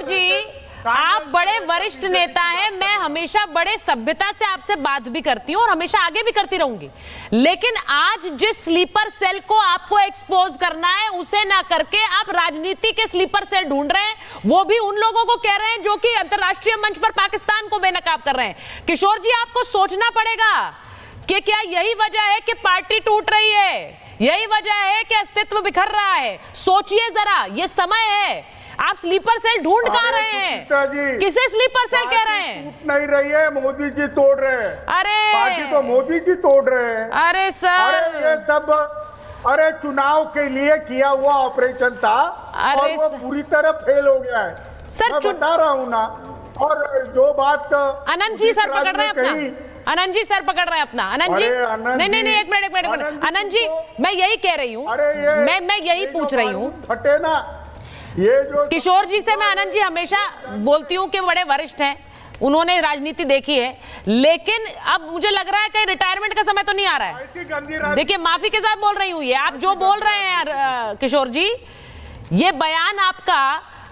जी, आप बड़े वरिष्ठ नेता हैं, मैं हमेशा बड़े सभ्यता से आपसे बात भी करती हूं और हमेशा आगे भी करती रहूंगी, लेकिन आज जिस स्लीपर सेल को आपको एक्सपोज करना है उसे ना करके आप राजनीति के स्लीपर सेल ढूंढ रहे हैं, वो भी उन लोगों को कह रहे हैं जो कि अंतरराष्ट्रीय मंच पर पाकिस्तान को बेनकाब कर रहे हैं। किशोर जी, आपको सोचना पड़ेगा कि क्या यही वजह है कि पार्टी टूट रही है, यही वजह है कि अस्तित्व बिखर रहा है? सोचिए जरा, ये समय है। आप स्लीपर सेल ढूंढ कहां रहे हैं? किसे स्लीपर सेल कह रहे हैं? टूट नहीं रही है, मोदी जी तोड़ रहे हैं। अरे पार्टी तो मोदी जी तोड़ रहे हैं। अरे सर, अरे ये सब चुनाव के लिए किया हुआ ऑपरेशन था और वो पूरी तरह फेल हो गया है सर। मैं बता रहा हूँ ना। और जो बात आनंद जी सर पकड़ रहे हैं अपना, आनंद जी सर पकड़ रहे हैं अपना। आनंद जी, नहीं, एक मिनट आनंद जी, मैं यही कह रही हूँ, मैं यही पूछ रही हूँ फटे ना ये जो किशोर जी से। मैं आनंद जी हमेशा बोलती हूँ कि बड़े वरिष्ठ हैं, उन्होंने राजनीति देखी है, लेकिन अब मुझे लग रहा है कि रिटायरमेंट का समय तो नहीं आ रहा है। देखिए, माफी के साथ बोल रही हूँ, ये आप जो बोल रहे हैं किशोर जी, ये बयान आपका,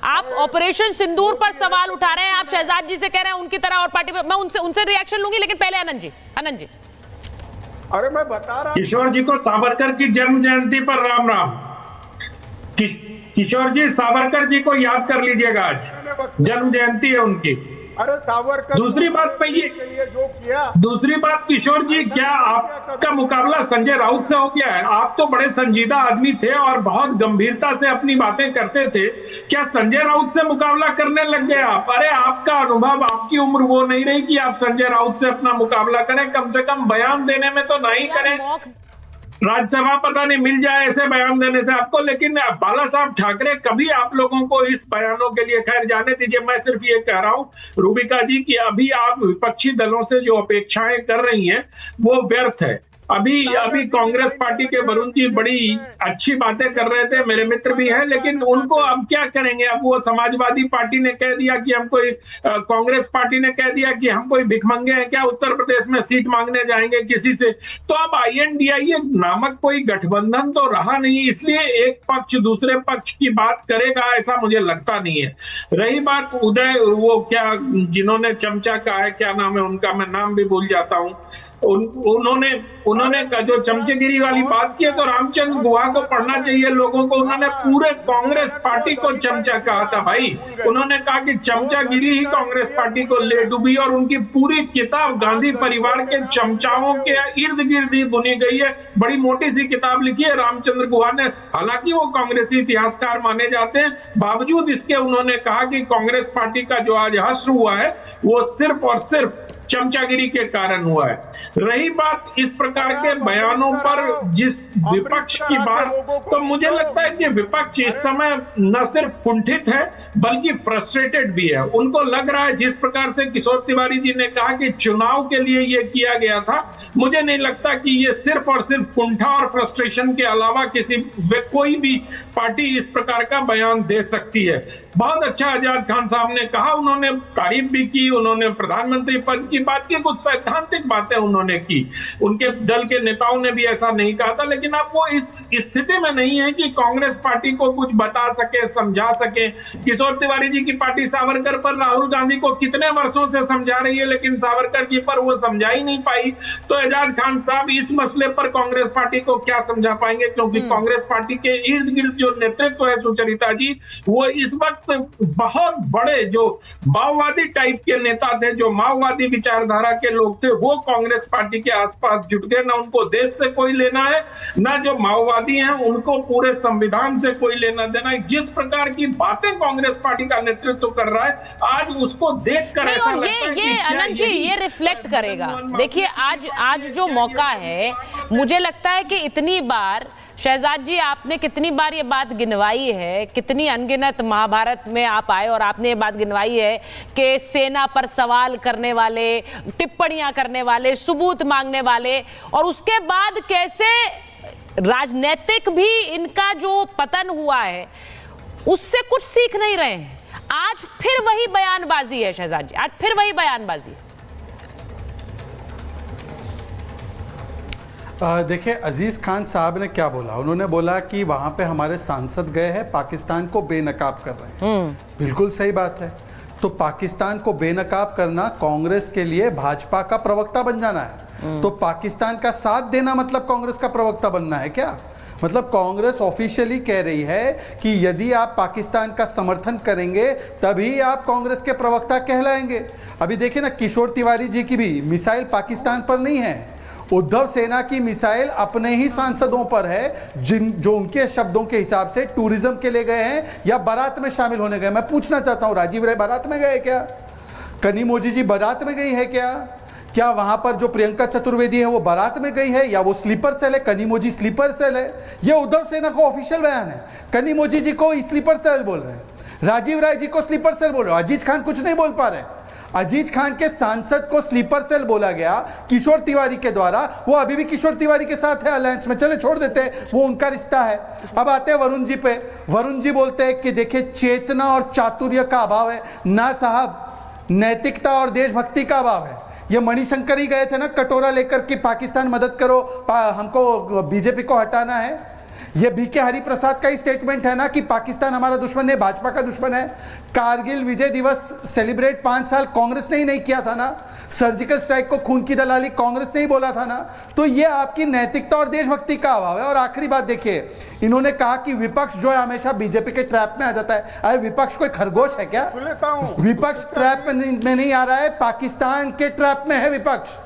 आप ऑपरेशन सिंदूर पर सवाल उठा रहे हैं, आप शहजाद जी से कह रहे हैं उनकी तरह और पार्टी पर, मैं उनसे रिएक्शन लूंगी, लेकिन पहले आनंद जी। अरे मैं बता रहा हूं किशोर जी को सावरकर की जन्म जयंती पर राम राम। किशोर जी, सावरकर जी को याद कर लीजिएगा, आज जन्म जयंती है उनकी। अरे सावरकर, दूसरी बात पे ये जो किया, दूसरी बात किशोर जी, क्या आपका मुकाबला संजय राउत से हो गया है? आप तो बड़े संजीदा आदमी थे और बहुत गंभीरता से अपनी बातें करते थे, क्या संजय राउत से मुकाबला करने लग गए आप? अरे आपका अनुभव, आपकी उम्र वो नहीं रही कि आप संजय राउत से अपना मुकाबला करें, कम से कम बयान देने में तो नहीं करें। राज्यसभा पता नहीं मिल जाए ऐसे बयान देने से आपको, लेकिन बाला साहब ठाकरे कभी आप लोगों को इस बयानों के लिए, खैर जाने दीजिए, मैं सिर्फ ये कह रहा हूं रूबिका जी कि अभी आप विपक्षी दलों से जो अपेक्षाएं कर रही हैं वो व्यर्थ है। अभी कांग्रेस पार्टी के वरुण जी बड़ी अच्छी बातें कर रहे थे, मेरे मित्र भी हैं, लेकिन उनको अब क्या करेंगे? अब वो समाजवादी पार्टी ने कह दिया कि हम कोई, कांग्रेस पार्टी ने कह दिया कि हम कोई भिखमंगे हैं क्या, उत्तर प्रदेश में सीट मांगने जाएंगे किसी से? तो अब INDIA नामक कोई गठबंधन तो रहा नहीं, इसलिए एक पक्ष दूसरे पक्ष की बात करेगा ऐसा मुझे लगता नहीं है। रही बात उदय, वो क्या जिन्होंने चमचा कहा है, क्या नाम है उनका, मैं नाम भी भूल जाता हूँ, उन्होंने जो चमचेगिरी वाली बात की है, तो रामचंद्र गुहा को पढ़ना चाहिए लोगों को। उन्होंने पूरे कांग्रेस पार्टी को चमचा कहा था भाई। उन्होंने कहा कि चमचागिरी ही कांग्रेस पार्टी को ले डूबी, और उनकी पूरी किताब गांधी परिवार के चमचाओं के इर्द गिर्द ही बुनी गई है। बड़ी मोटी सी किताब लिखी है रामचंद्र गुहा ने, हालांकि वो कांग्रेसी इतिहासकार माने जाते हैं, बावजूद इसके उन्होंने कहा कि कांग्रेस पार्टी का जो आज हश्र हुआ है वो सिर्फ और सिर्फ चमचागिरी के कारण हुआ है। रही बात इस प्रकार के बयानों पर जिस विपक्ष की बात, तो मुझे लगता है कि विपक्ष इस समय न सिर्फ कुंठित है बल्कि फ्रस्ट्रेटेड भी है। उनको लग रहा है, जिस प्रकार से किशोर तिवारी जी ने कहा कि चुनाव के लिए ये किया गया था, मुझे नहीं लगता कि ये सिर्फ और सिर्फ कुंठा और फ्रस्ट्रेशन के अलावा कोई भी पार्टी इस प्रकार का बयान दे सकती है। बहुत अच्छा आजाद खान साहब ने कहा, उन्होंने तारीफ भी की, उन्होंने प्रधानमंत्री पद की बात की, कुछ सैद्धांतिक बातें उन्होंने की, उनके दल के नेताओं ने भी ऐसा नहीं कहा था, लेकिन अब वो इस स्थिति में नहीं है कि कांग्रेस पार्टी को कुछ बता सके, समझा सके। किशोर तिवारी जी की पार्टी सावरकर पर राहुल गांधी को कितने वर्षों से समझा रही है, लेकिन सावरकर जी पर वो समझा ही नहीं पाई। तो एजाज खान साहब इस मसले पर कांग्रेस पार्टी को क्या समझा पाएंगे, क्योंकि कांग्रेस पार्टी के इर्द गिर्द जो नेतृत्व है सुचरिता जी, वो इस वक्त बहुत बड़े जो माओवादी टाइप के नेता थे, जो माओवादी विचारधारा के लोग थे, वो कांग्रेस पार्टी के आसपास जुट गए। ना उनको देश से कोई लेना है, ना जो माओवादी हैं उनको पूरे संविधान से कोई लेना देना है। जिस प्रकार की बातें कांग्रेस पार्टी का नेतृत्व कर रहा है, आज उसको देखकर ऐसा लगता है कि आनंद जी ये रिफ्लेक्ट करेगा। देखिए, आज जो मौका है, मुझे लगता है कि इतनी बार शहजाद जी आपने कितनी बार ये बात गिनवाई है, कितनी अनगिनत महाभारत में आप आए और आपने ये बात गिनवाई है कि सेना पर सवाल करने वाले, टिप्पणियां करने वाले, सबूत मांगने वाले, और उसके बाद कैसे राजनीतिक भी इनका जो पतन हुआ है उससे कुछ सीख नहीं रहे हैं। आज फिर वही बयानबाजी है शहजाद जी, आज फिर वही बयानबाजी। देखिए, अजीज खान साहब ने क्या बोला, उन्होंने बोला कि वहां पे हमारे सांसद गए हैं, पाकिस्तान को बेनकाब कर रहे हैं। बिल्कुल सही बात है। तो पाकिस्तान को बेनकाब करना कांग्रेस के लिए भाजपा का प्रवक्ता बन जाना है। तो पाकिस्तान का साथ देना मतलब कांग्रेस का प्रवक्ता बनना है क्या? मतलब कांग्रेस ऑफिशियली कह रही है कि यदि आप पाकिस्तान का समर्थन करेंगे तभी आप कांग्रेस के प्रवक्ता कहलाएंगे। अभी देखिए ना, किशोर तिवारी जी की भी मिसाइल पाकिस्तान पर नहीं है, उद्धव सेना की मिसाइल अपने ही सांसदों पर है, जो उनके शब्दों के हिसाब से टूरिज्म के लिए गए हैं या बारात में शामिल होने गए। मैं पूछना चाहता हूं, राजीव राय बारात में गए क्या? कनिमोझी जी बारात में गई है क्या? क्या वहां पर जो प्रियंका चतुर्वेदी है वो बारात में गई है या वो स्लीपर सेल है? कनिमोझी स्लीपर सेल है, ये उद्धव सेना को ऑफिशियल बयान है। कनिमोझी जी को स्लीपर सेल बोल रहे हैं, राजीव राय जी को स्लीपर सेल बोल रहे हैं, अजीज खान कुछ नहीं बोल पा रहे। अजीज खान के सांसद को स्लीपर सेल बोला गया किशोर तिवारी के द्वारा, वो अभी भी किशोर तिवारी के साथ है अलायंस में, चले छोड़ देते हैं, वो उनका रिश्ता है। अब आते हैं वरुण जी पे। वरुण जी बोलते हैं कि देखिए चेतना और चातुर्य का अभाव है ना साहब, नैतिकता और देशभक्ति का अभाव है। ये मणिशंकर ही गए थे ना कटोरा लेकर कि पाकिस्तान मदद करो, हमको बीजेपी को हटाना है। ये बीके हरिप्रसाद का ही स्टेटमेंट है ना कि पाकिस्तान हमारा दुश्मन है, भाजपा का दुश्मन है। कारगिल विजय दिवस सेलिब्रेट 5 साल कांग्रेस ने ही नहीं किया था ना, सर्जिकल स्ट्राइक को खून की दलाली कांग्रेस ने ही बोला था ना। तो ये आपकी नैतिकता और देशभक्ति का अभाव है। और आखिरी बात देखिए, इन्होंने कहा कि विपक्ष जो है हमेशा बीजेपी के ट्रैप में आ जाता है। अरे विपक्ष कोई खरगोश है क्या? विपक्ष ट्रैप में नहीं आ रहा है, पाकिस्तान के ट्रैप में है विपक्ष।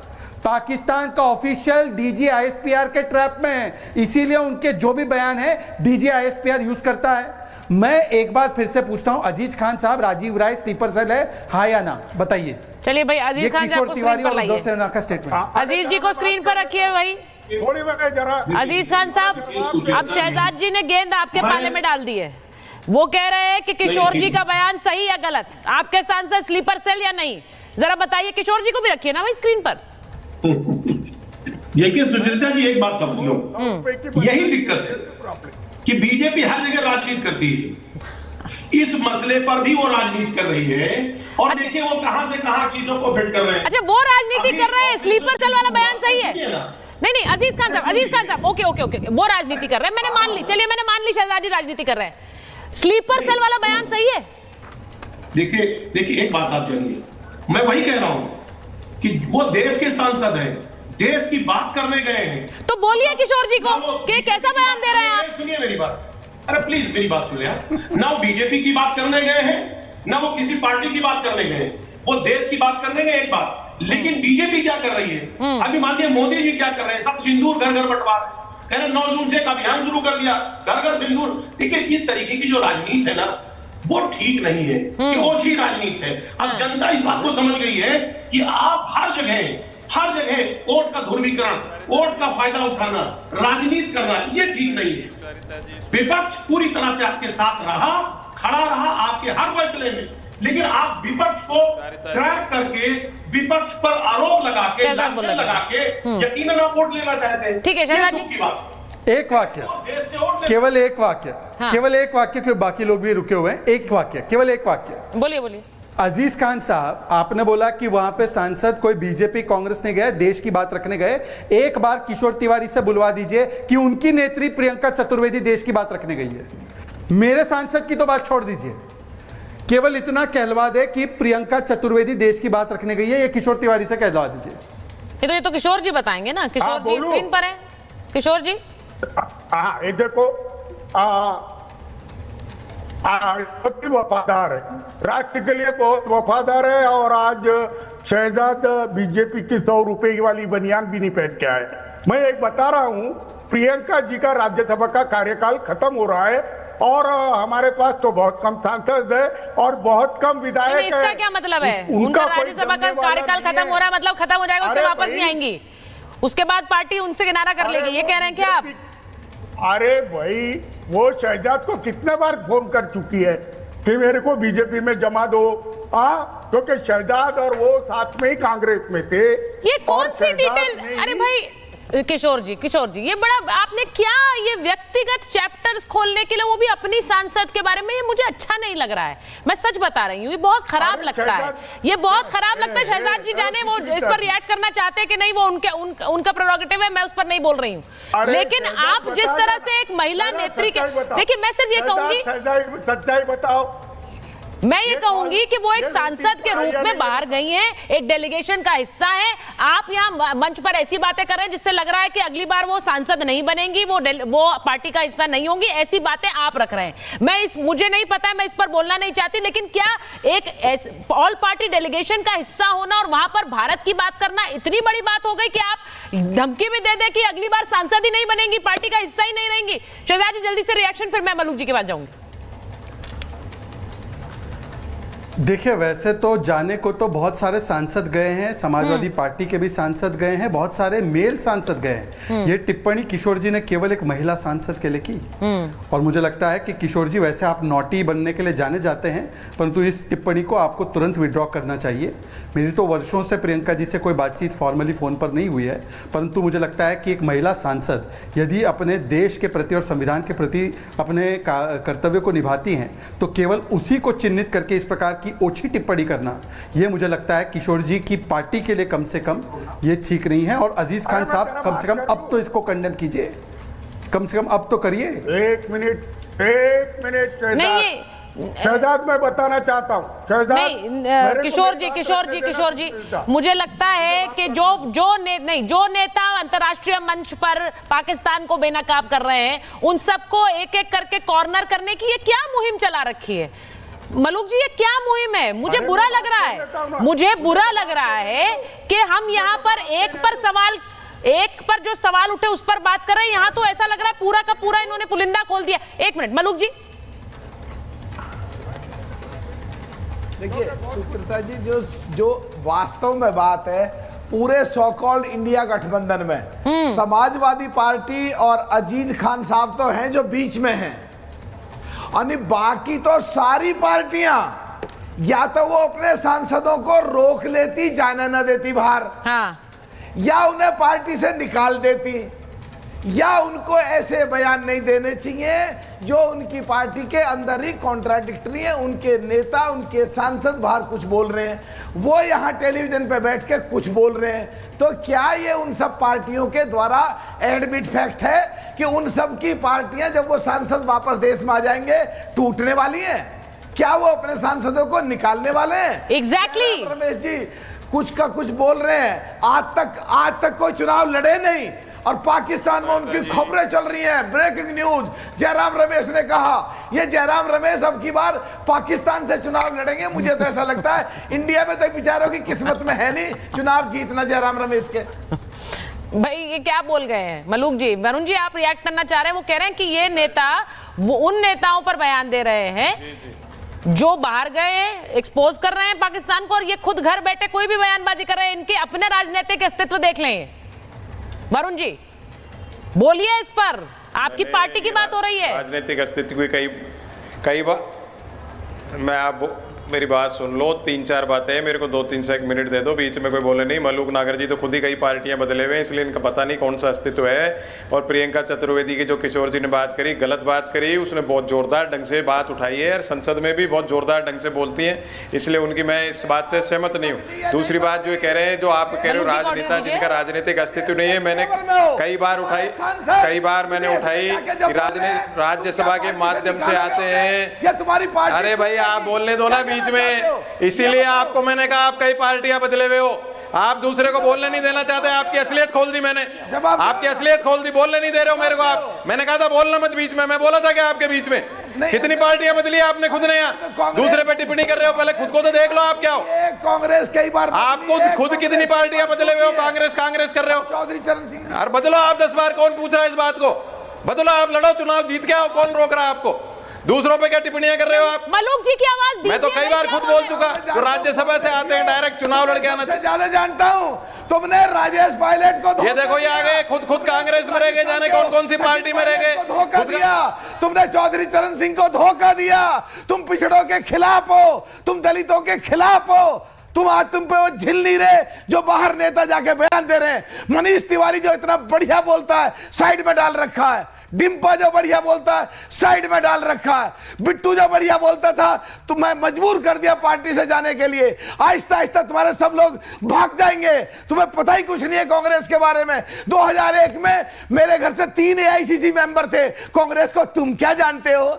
पाकिस्तान का ऑफिशियल डीजी आईएसपीआर के ट्रैप में है, इसीलिए उनके जो भी बयान है डीजी आईएसपीआर यूज करता है। मैं एक बार फिर से पूछता हूं, अजीज खान साहब, राजीव राय स्लीपर सेल है, हाँ या ना, बताइए। चलिए भाई, अजीज खान साहब को स्क्रीन पर लाइए। सेना का स्टेटमेंट, अजीज जी को स्क्रीन पर रखिए भाई। अजीज खान साहब, अब शहजाद जी ने गेंद आपके पाले में डाल दी है। वो कह रहे हैं कि किशोर जी का बयान सही या गलत, आपके सांसद स्लीपर सेल या नहीं, जरा बताइए। किशोर जी को भी रखिए ना भाई स्क्रीन पर। देखिए सुचरिता जी, एक बात समझ लो, यही दिक्कत है कि बीजेपी हर जगह राजनीति करती है। इस मसले पर भी वो राजनीति कर रही है और देखिए वो कहां से कहां चीजों को फिट कर रहे हैं। अच्छा, वो राजनीति कर रहे हैं, स्लीपर सेल वाला बयान सही है? नहीं, अजीज खान साहब, ओके, वो राजनीति कर रहे हैं, मैंने मान ली, चलिए मैंने मान ली शहजाद जी राजनीति कर रहे हैं। स्लीपर सेल वाला बयान सही है? देखिए एक बात आप जानिए, मैं वही कह रहा हूं कि वो देश के सांसद हैं, देश की बात करने गए हैं, तो बोलिए किशोर जी को कि कैसा बयान दे रहे हैं आप। सुनिए मेरी बात, अरे प्लीज मेरी बात सुनिए। ना वो बीजेपी की बात करने गए हैं, ना वो किसी पार्टी की बात करने गए हैं, वो देश की बात करने गए। एक बात, लेकिन बीजेपी क्या कर रही है? अभी माननीय मोदी जी क्या कर रहे हैं? सब सिंदूर घर घर बंटवा कह रहे, 9 जून से एक अभियान शुरू कर दिया, घर घर सिंदूर। देखिए किस तरीके की जो राजनीति है ना, वो ठीक नहीं है, ये ओछी राजनीति है। अब जनता इस बात को समझ गई है कि आप हर जगह वोट का ध्रुवीकरण, वोट का फायदा उठाना, राजनीति करना, ये ठीक नहीं है। विपक्ष पूरी तरह से आपके साथ रहा, खड़ा रहा आपके हर फैसले में, लेकिन आप विपक्ष को ट्रैप करके, विपक्ष पर आरोप लगा के, लांछन लगा के यकीनन आप वोट लेना चाहते हैं। ठीक है शहजाद जी, की बात, एक वाक्य, केवल एक वाक्य, केवल एक वाक्य, क्योंकि बाकी लोग भी रुके हुए हैं। एक वाक्य, केवल एक वाक्य, बोलिए। अजीज खान साहब, आपने बोला कि वहां पे सांसद कोई बीजेपी कांग्रेस ने गए, देश की बात रखने गए। एक बार किशोर तिवारी से बुलवा दीजिए कि उनकी नेत्री प्रियंका चतुर्वेदी देश की बात रखने गई है। मेरे सांसद की तो बात छोड़ दीजिए, केवल इतना कहलवा दे कि प्रियंका चतुर्वेदी देश की बात रखने गई है, ये किशोर तिवारी से कहलवा दीजिए। ये तो किशोर जी बताएंगे ना। किशोर जी स्क्रीन पर है। किशोर जी, हाँ, ये देखो, वफादार है, राष्ट्र के लिए बहुत वफादार है। और आज शहजाद बीजेपी की 100 रुपए वाली बनियान भी नहीं पहन के आए। मैं एक बता रहा हूं, प्रियंका जी का राज्यसभा का कार्यकाल खत्म हो रहा है और हमारे पास तो बहुत कम सांसद है और बहुत कम विधायक है। इसका क्या मतलब है? उनका राज्यसभा का कार्यकाल खत्म हो रहा है, मतलब खत्म हो जाएगा, उसके वापस नहीं आएंगी, उसके बाद पार्टी उनसे किनारा कर लेगी, ये कह रहे हैं क्या आप? अरे भाई, वो शहजाद को कितने बार फोन कर चुकी है कि मेरे को बीजेपी में जमा दो, क्योंकि शहजाद और वो साथ में ही कांग्रेस में थे। ये कौन सी डिटेल? अरे भाई किशोर जी, ये बड़ा आपने क्या, ये व्यक्तिगत चैप्टर्स खोलने के लिए, वो भी अपनी सांसद के बारे में, ये मुझे अच्छा नहीं लग रहा है। मैं सच बता रही हूँ, ये बहुत खराब लगता है, ये बहुत खराब लगता है। शहजाद जी जाने वो इस पर रिएक्ट करना चाहते हैं कि नहीं, वो उनका प्रोरोगेटिव है, मैं उस पर नहीं बोल रही हूँ। लेकिन आप जिस तरह से एक महिला नेत्री के, देखिए मैं सिर्फ ये कहूंगी, सच्चाई बताओ, मैं ये कहूंगी कि वो एक सांसद के रूप में बाहर गई हैं, एक डेलीगेशन का हिस्सा हैं। आप यहाँ मंच पर ऐसी बातें कर रहे हैं जिससे लग रहा है कि अगली बार वो सांसद नहीं बनेंगी, वो पार्टी का हिस्सा नहीं होंगी, ऐसी बातें आप रख रहे हैं। मुझे नहीं पता, मैं इस पर बोलना नहीं चाहती, लेकिन क्या एक ऑल पार्टी डेलीगेशन का हिस्सा होना और वहां पर भारत की बात करना इतनी बड़ी बात हो गई कि आप धमकी भी दे कि अगली बार सांसद ही नहीं बनेंगी, पार्टी का हिस्सा ही नहीं रहेंगी? शहजाद जी जल्दी से रिएक्शन, फिर मैं मलूक जी के पास जाऊंगी। देखिए, वैसे तो जाने को तो बहुत सारे सांसद गए हैं, समाजवादी पार्टी के भी सांसद गए हैं, बहुत सारे मेल सांसद गए हैं। ये टिप्पणी किशोर जी ने केवल एक महिला सांसद के लिए की, और मुझे लगता है कि किशोर जी, वैसे आप नॉटी बनने के लिए जाने जाते हैं, परंतु इस टिप्पणी को आपको तुरंत विड्रॉ करना चाहिए। मेरी तो वर्षों से प्रियंका जी से कोई बातचीत फॉर्मली फोन पर नहीं हुई है, परंतु मुझे लगता है कि एक महिला सांसद यदि अपने देश के प्रति और संविधान के प्रति अपने कर्तव्य को निभाती हैं, तो केवल उसी को चिन्हित करके इस प्रकार की ओछी टिप्पणी करना, ये मुझे लगता है किशोर जी की पार्टी के लिए कम से कम ये ठीक नहीं है। और अजीज खान साहब, कम से कम अब तो इसको कंडेम कीजिए, कम से कम अब तो करिए। एक मिनट शहजाद, मैं बताना चाहता हूँ शहजाद। किशोर जी, मुझे लगता है कि जो नेता अंतर्राष्ट्रीय मंच पर पाकिस्तान को बेनकाब कर रहे हैं, उन सबको एक एक करके कॉर्नर करने की ये क्या मुहिम चला रखी है? मलूक जी, ये क्या मुहिम है? मुझे बुरा लग रहा है कि हम यहाँ पर एक पर जो सवाल उठे उस पर बात कर रहे हैं। यहाँ तो ऐसा लग रहा है पूरा का पूरा इन्होंने पुलिंदा खोल दिया। एक मिनट मलूक जी। देखिए सुचित्रा जी, जो वास्तव में बात है, पूरे सो कॉल्ड इंडिया गठबंधन में समाजवादी पार्टी और अजीज खान साहब तो हैं जो बीच में हैं, और बाकी तो सारी पार्टियां या तो वो अपने सांसदों को रोक लेती, जाने न देती बाहर, या उन्हें पार्टी से निकाल देती, या उनको ऐसे बयान नहीं देने चाहिए जो उनकी पार्टी के अंदर ही कॉन्ट्राडिक्टरी है। उनके नेता, उनके सांसद बाहर कुछ बोल रहे हैं, वो यहाँ टेलीविजन पे बैठ के कुछ बोल रहे हैं। तो क्या ये उन सब पार्टियों के द्वारा एडमिट फैक्ट है कि उन सब की पार्टियां जब वो सांसद वापस देश में आ जाएंगे टूटने वाली हैं? क्या वो अपने सांसदों को निकालने वाले हैं? एग्जैक्टली रमेश जी कुछ का कुछ बोल रहे हैं। आज तक कोई चुनाव लड़े नहीं, और पाकिस्तान में उनकी खबरें चल रही हैं। ब्रेकिंग न्यूज, जयराम रमेश ने कहा, ये जयराम रमेश अब की बार पाकिस्तान से चुनाव लड़ेंगे। मुझे तो ऐसा लगता है इंडिया में तो बेचारों की किस्मत में है नहीं चुनाव जीतना जयराम रमेश के। भाई ये क्या बोल गए हैं मलूक जी? वरुण जी आप रिएक्ट करना चाह रहे हैं? वो कह रहे हैं कि ये नेता वो उन नेताओं पर बयान दे रहे हैं जो बाहर गए एक्सपोज कर रहे हैं पाकिस्तान को, और ये खुद घर बैठे कोई भी बयानबाजी कर रहे हैं। इनके अपने राजनीतिक अस्तित्व देख लें। वरुण जी बोलिए इस पर, आपकी पार्टी की बात हो रही है। राजनीतिक अस्तित्व की कई बार मैं आप मेरी बात सुन लो। 3-4 बातें हैं, मेरे को 2-3 से 1 मिनट दे दो, बीच में कोई बोले नहीं। मलूक नागर जी तो खुद ही कई पार्टियां बदले हुए हैं, इसलिए इनका पता नहीं कौन सा अस्तित्व है। और प्रियंका चतुर्वेदी की जो किशोर जी ने बात करी, गलत बात करी, उसने बहुत जोरदार ढंग से बात उठाई है, और संसद में भी बहुत जोरदार ढंग से बोलती हैं, इसलिए उनकी मैं इस बात से सहमत नहीं हूँ। दूसरी बात जो कह रहे हैं, जो आप कह रहे हो राजनेता जिनका राजनीतिक अस्तित्व नहीं है, मैंने कई बार मैंने उठाई राज्यसभा के माध्यम से आते हैं। अरे भाई आप बोलने दो ना बीच में, इसीलिए आपको मैंने कहा आप कई पार्टियां बदले हुए हो, आप दूसरे को बोलने नहीं देना चाहते। आपकी असलियत खोल दी मैंने, आपकी असलियत खोल दी, बोलने नहीं दे रहे हो मेरे को आप। मैंने कहा था बोलना मत बीच में, मैं बोला था क्या आपके बीच में? कितनी पार्टियां बदली आपने खुद ने? यहाँ दूसरे पे टिप्पणी कर रहे हो, पहले खुद को तो देख लो आप क्या हो। कांग्रेस कई बार आप खुद कितनी पार्टियां बदले हुए हो? कांग्रेस कर रहे हो। चौधरी चरण सिंह, और बदलो आप 10 बार, कौन पूछ रहा है इस बात को? बदलो आप, लड़ो, चुनाव जीत के आओ, कौन रोक रहा है आपको? दूसरों पे क्या टिप्पणियां कर रहे हो आप? मलूक जी की आवाज दीजिए। मैं तो कई बार खुद बोल चुका, तो राज्यसभा से आते हैं डायरेक्ट चुनाव लड़के आना चाहिए। ज्यादा जानता हूं, तुमने राजेश पायलट को ये देखो, ये आ गए खुद कांग्रेस में रह गए, जाने कौन सी पार्टी में रह गए। धोखा दिया तुमने, चौधरी चरण सिंह को धोखा दिया। तुम पिछड़ों के खिलाफ हो, तुम दलितों के खिलाफ हो, तुम पे वो झिल नहीं रहे जो बाहर नेता जाके बयान दे रहे हैं। मनीष तिवारी जो इतना बढ़िया बोलता है साइड में डाल रखा है, डिम्पा जो बढ़िया बोलता है साइड में डाल रखा है, बिट्टू जो बढ़िया बोलता था तो मैं मजबूर कर दिया पार्टी से जाने के लिए। आहिस्ता आहिस्ता तुम्हारे सब लोग भाग जाएंगे, तुम्हें पता ही कुछ नहीं है कांग्रेस के बारे में। 2001 में मेरे घर से 3 AICC मेंबर थे, कांग्रेस को तुम क्या जानते हो?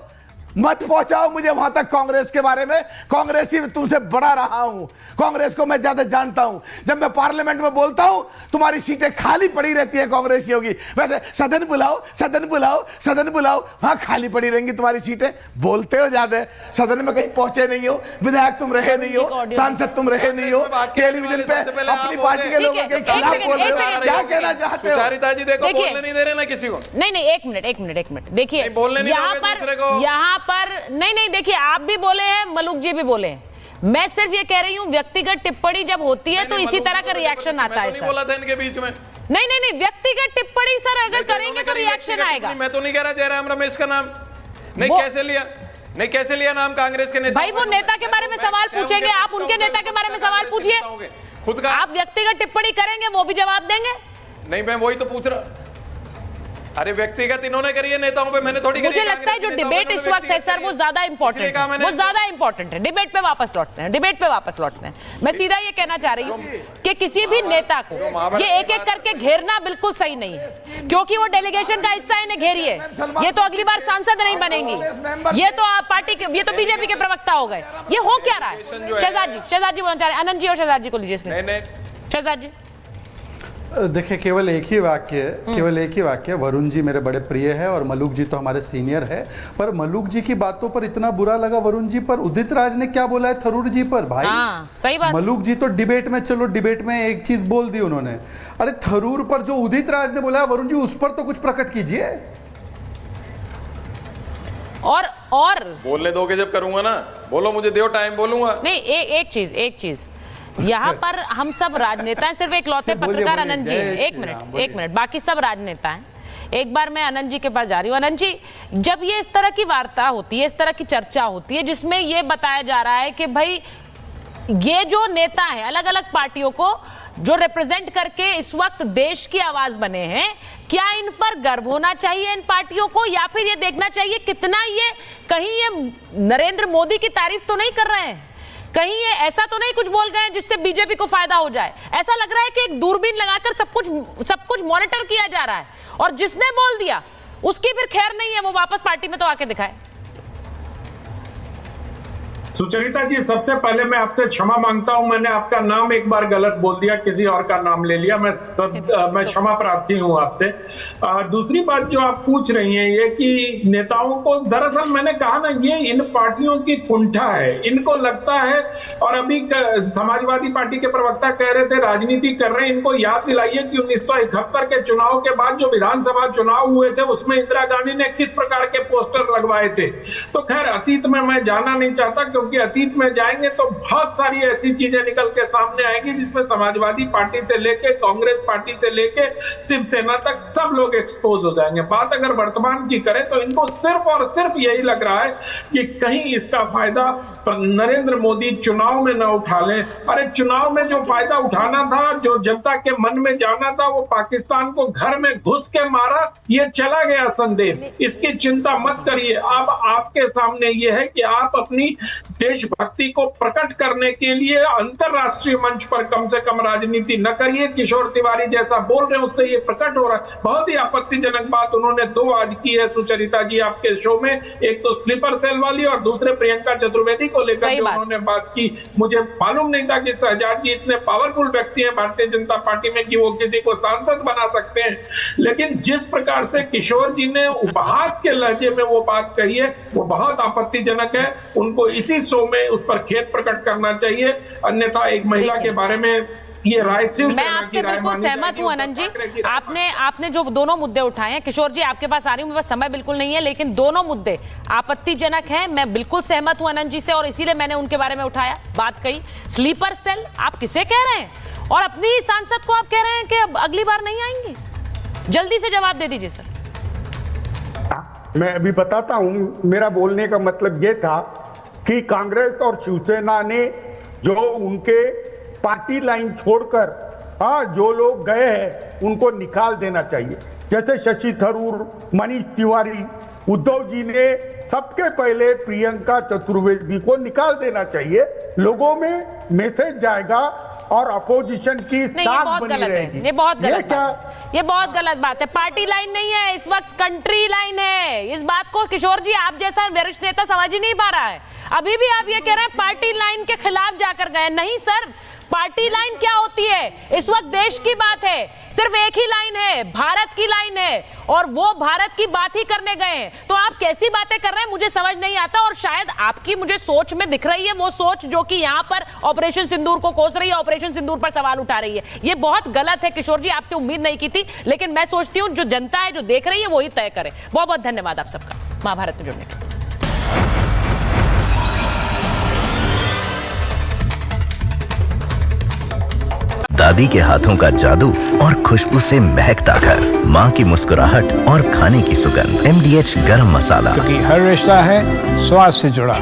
मत पहुंचाओ मुझे वहां तक कांग्रेस के बारे में। कांग्रेसी में तुमसे बड़ा रहा हूं, कांग्रेस को मैं ज्यादा जानता हूं। जब मैं पार्लियामेंट में बोलता हूं तुम्हारी सीटें खाली पड़ी रहती है कांग्रेसियों की। वैसे सदन बुलाओ, सदन बुलाओ, सदन बुलाओ, वहां खाली पड़ी रहेंगी तुम्हारी सीटें। बोलते हो ज्यादा, सदन में कहीं पहुंचे नहीं हो, विधायक तुम रहे नहीं हो, सांसद तुम रहे नहीं हो, टेलीविजन पे अपनी पार्टी के लोगों के खिलाफ बोल रहे हो। क्या कहना चाहते हो? सुचारिता जी देखो, बोलने नहीं दे रहे ना किसी को। नहीं, एक मिनट देखिए, यहाँ पर नहीं देखिए, आप भी बोले हैं, मलूक जी भी बोले हैं। मैं सिर्फ ये कह रही हूँ व्यक्तिगत टिप्पणी जब होती है तो इसी तरह का रिएक्शन आता है सर। बोला था इनके बीच में। नहीं, व्यक्तिगत टिप्पणी सर अगर करेंगे तो रिएक्शन आएगा। मैं तो नहीं कह रहा जयराम रमेश का नाम नहीं, कैसे लिया नाम कांग्रेस के नेता। भाई वो नेता के बारे में सवाल पूछेंगे, आप उनके नेता के बारे में सवाल पूछिए। खुद का आप व्यक्तिगत टिप्पणी करेंगे, वो भी जवाब देंगे। नहीं, मैं वही तो पूछ रहा। अरे व्यक्तिगत इन्होंने करी है, नेताओं पे मैंने थोड़ी। मुझे लगता है जो डिबेट इस वक्त है सर वो ज्यादा इंपॉर्टेंट है, वो ज्यादा इंपॉर्टेंट है। डिबेट पे वापस लौटते हैं। मैं सीधा ये कहना चाह रही हूँ कि किसी भी नेता को ये एक एक करके घेरना बिल्कुल सही नहीं है, क्योंकि वो डेलीगेशन का हिस्सा है, इन्हें घेरिए। ये तो अगली बार सांसद नहीं बनेंगी, ये तो पार्टी के, ये तो बीजेपी के प्रवक्ता हो गए। ये हो क्या रहा है? शहजाद जी बोलना चाह रहे हैं। आनंद जी और शहजाद जी को लीजिए। शहजाद जी देखिए, केवल एक ही वाक्य। वरुण जी मेरे बड़े प्रिय है और मलूक जी तो हमारे सीनियर है, पर मलूक जी की बातों पर इतना बुरा लगा वरुण जी पर। उदित राज ने क्या बोला है थरूर जी पर? भाई सही बात। मलूक जी तो डिबेट में, चलो डिबेट में एक चीज बोल दी उन्होंने, अरे थरूर पर जो उदित राज ने बोला है वरुण जी, उस पर तो कुछ प्रकट कीजिए। और बोलने दोगे जब करूंगा ना, बोलो मुझे दो टाइम, बोलूंगा। नहीं, एक चीज यहाँ पर हम सब राजनेता हैं, सिर्फ एक लौते पत्रकार आनंद जी हैं। एक मिनट, बाकी सब राजनेता हैं। एक बार मैं आनंद जी के पास जा रही हूँ। आनंद जी, जब ये इस तरह की वार्ता होती है, इस तरह की चर्चा होती है जिसमें ये बताया जा रहा है कि भाई ये जो नेता है अलग अलग पार्टियों को जो रिप्रेजेंट करके इस वक्त देश की आवाज बने हैं, क्या इन पर गर्व होना चाहिए इन पार्टियों को, या फिर ये देखना चाहिए कितना ये कहीं ये नरेंद्र मोदी की तारीफ तो नहीं कर रहे हैं, कहीं ये ऐसा तो नहीं कुछ बोल गए जिससे बीजेपी को फायदा हो जाए। ऐसा लग रहा है कि एक दूरबीन लगाकर सब कुछ मॉनिटर किया जा रहा है, और जिसने बोल दिया उसकी फिर खैर नहीं है, वो वापस पार्टी में तो आके दिखाए। सुचरिता जी, सबसे पहले मैं आपसे क्षमा मांगता हूं, मैंने आपका नाम एक बार गलत बोल दिया, किसी और का नाम ले लिया। मैं क्षमा प्रार्थी हूं आपसे। दूसरी बात जो आप पूछ रही हैं ये कि नेताओं को, दरअसल मैंने कहा ना, ये इन पार्टियों की कुंठा है। इनको लगता है, और अभी समाजवादी पार्टी के प्रवक्ता कह रहे थे राजनीति कर रहे हैं, इनको याद दिलाइए कि 1971 के चुनाव के बाद जो विधानसभा चुनाव हुए थे उसमें इंदिरा गांधी ने किस प्रकार के पोस्टर लगवाए थे। तो खैर अतीत में मैं जाना नहीं चाहता, क्योंकि अतीत में जाएंगे तो बहुत सारी ऐसी चीजें निकल के सामने आएंगी जिसमें समाजवादी पार्टी से लेके कांग्रेस पार्टी से लेके शिवसेना तक सब लोग एक्सपोज हो जाएंगे। बात अगर वर्तमान की करें तो इनको सिर्फ और सिर्फ यही लग रहा है कि कहीं इसका फायदा नरेंद्र मोदी चुनाव में न उठा लें। अरे चुनाव में जो फायदा उठाना था, जो जनता के मन में जाना था, वो पाकिस्तान को घर में घुस के मारा, ये चला गया संदेश। इसकी चिंता मत करिए। अब आपके सामने ये है कि आप अपनी देशभक्ति को प्रकट करने के लिए अंतरराष्ट्रीय मंच पर कम से कम राजनीति न करिए। किशोर तिवारी जैसा बोल रहे हैं उससे ये प्रकट हो रहा है। बहुत ही आपत्तिजनक बात उन्होंने दो आज की है सुचरिता जी आपके शो में, एक तो स्लीपर सेल वाली और दूसरे प्रियंका चतुर्वेदी को लेकर जो उन्होंने बात की। मुझे मालूम नहीं था कि शहजाद जी इतने पावरफुल व्यक्ति हैं भारतीय जनता पार्टी में कि वो किसी को सांसद बना सकते हैं। लेकिन जिस प्रकार से किशोर जी ने उपहास के लहजे में वो बात कही है वो बहुत आपत्तिजनक है। उनको इसी शो में उस पर खेद प्रकट करना चाहिए, अन्यथा एक महिला के बारे में ये राय सिर्फ। मैं आपसे बिल्कुल सहमत हूं आनंद जी। आपने जो दोनों मुद्दे उठाए हैं, किशोर जी आपके पास आ रही हूं, मेरे पास समय बिल्कुल नहीं है, लेकिन दोनों मुद्दे आपत्तिजनक हैं। मैं बिल्कुल सहमत हूं आनंद जी से, और इसीलिए मैंने उनके बारे में उठाया बात कही। स्लीपर सेल आप किसे कह रहे हैं, और अपनी ही सांसद को आप कह रहे हैं कि अब अगली बार नहीं आएंगी? जल्दी से जवाब दे दीजिए सर। मैं अभी बताता हूं, मेरा बोलने का मतलब यह था कि कांग्रेस और शिवसेना ने जो उनके पार्टी लाइन छोड़कर जो लोग गए हैं उनको निकाल देना चाहिए। जैसे शशि थरूर, मनीष तिवारी, उद्धव जी ने सबके पहले प्रियंका चतुर्वेदी को निकाल देना चाहिए। लोगों में मैसेज जाएगा और अपोजिशन की नहीं, ये ताक बहुत बनी गलत रहेगी। है, ये बहुत गलत क्या बात है। ये बहुत गलत बात है। पार्टी लाइन नहीं है, इस वक्त कंट्री लाइन है। इस बात को किशोर जी आप जैसा वरिष्ठ नेता समझ ही नहीं पा रहा है। अभी भी आप ये कह रहे हैं पार्टी लाइन के खिलाफ जाकर गए। नहीं सर, पार्टी लाइन क्या होती है? इस वक्त देश की बात है, सिर्फ एक ही लाइन है, भारत की लाइन है, और वो भारत की बात ही करने गए हैं। तो आप कैसी बातें कर रहे हैं मुझे समझ नहीं आता। और शायद आपकी मुझे सोच में दिख रही है वो सोच जो कि यहां पर ऑपरेशन सिंदूर को कोस रही है, ऑपरेशन सिंदूर पर सवाल उठा रही है। ये बहुत गलत है किशोर जी, आपसे उम्मीद नहीं की थी, लेकिन मैं सोचती हूं जो जनता है जो देख रही है वही तय करे। बहुत बहुत धन्यवाद आप सबका महाभारत में जुड़ने के लिए। दादी के हाथों का जादू और खुशबू से महकता घर, माँ की मुस्कुराहट और खाने की सुगंध। MDH गरम मसाला, क्योंकि हर रिश्ता है स्वाद से जुड़ा।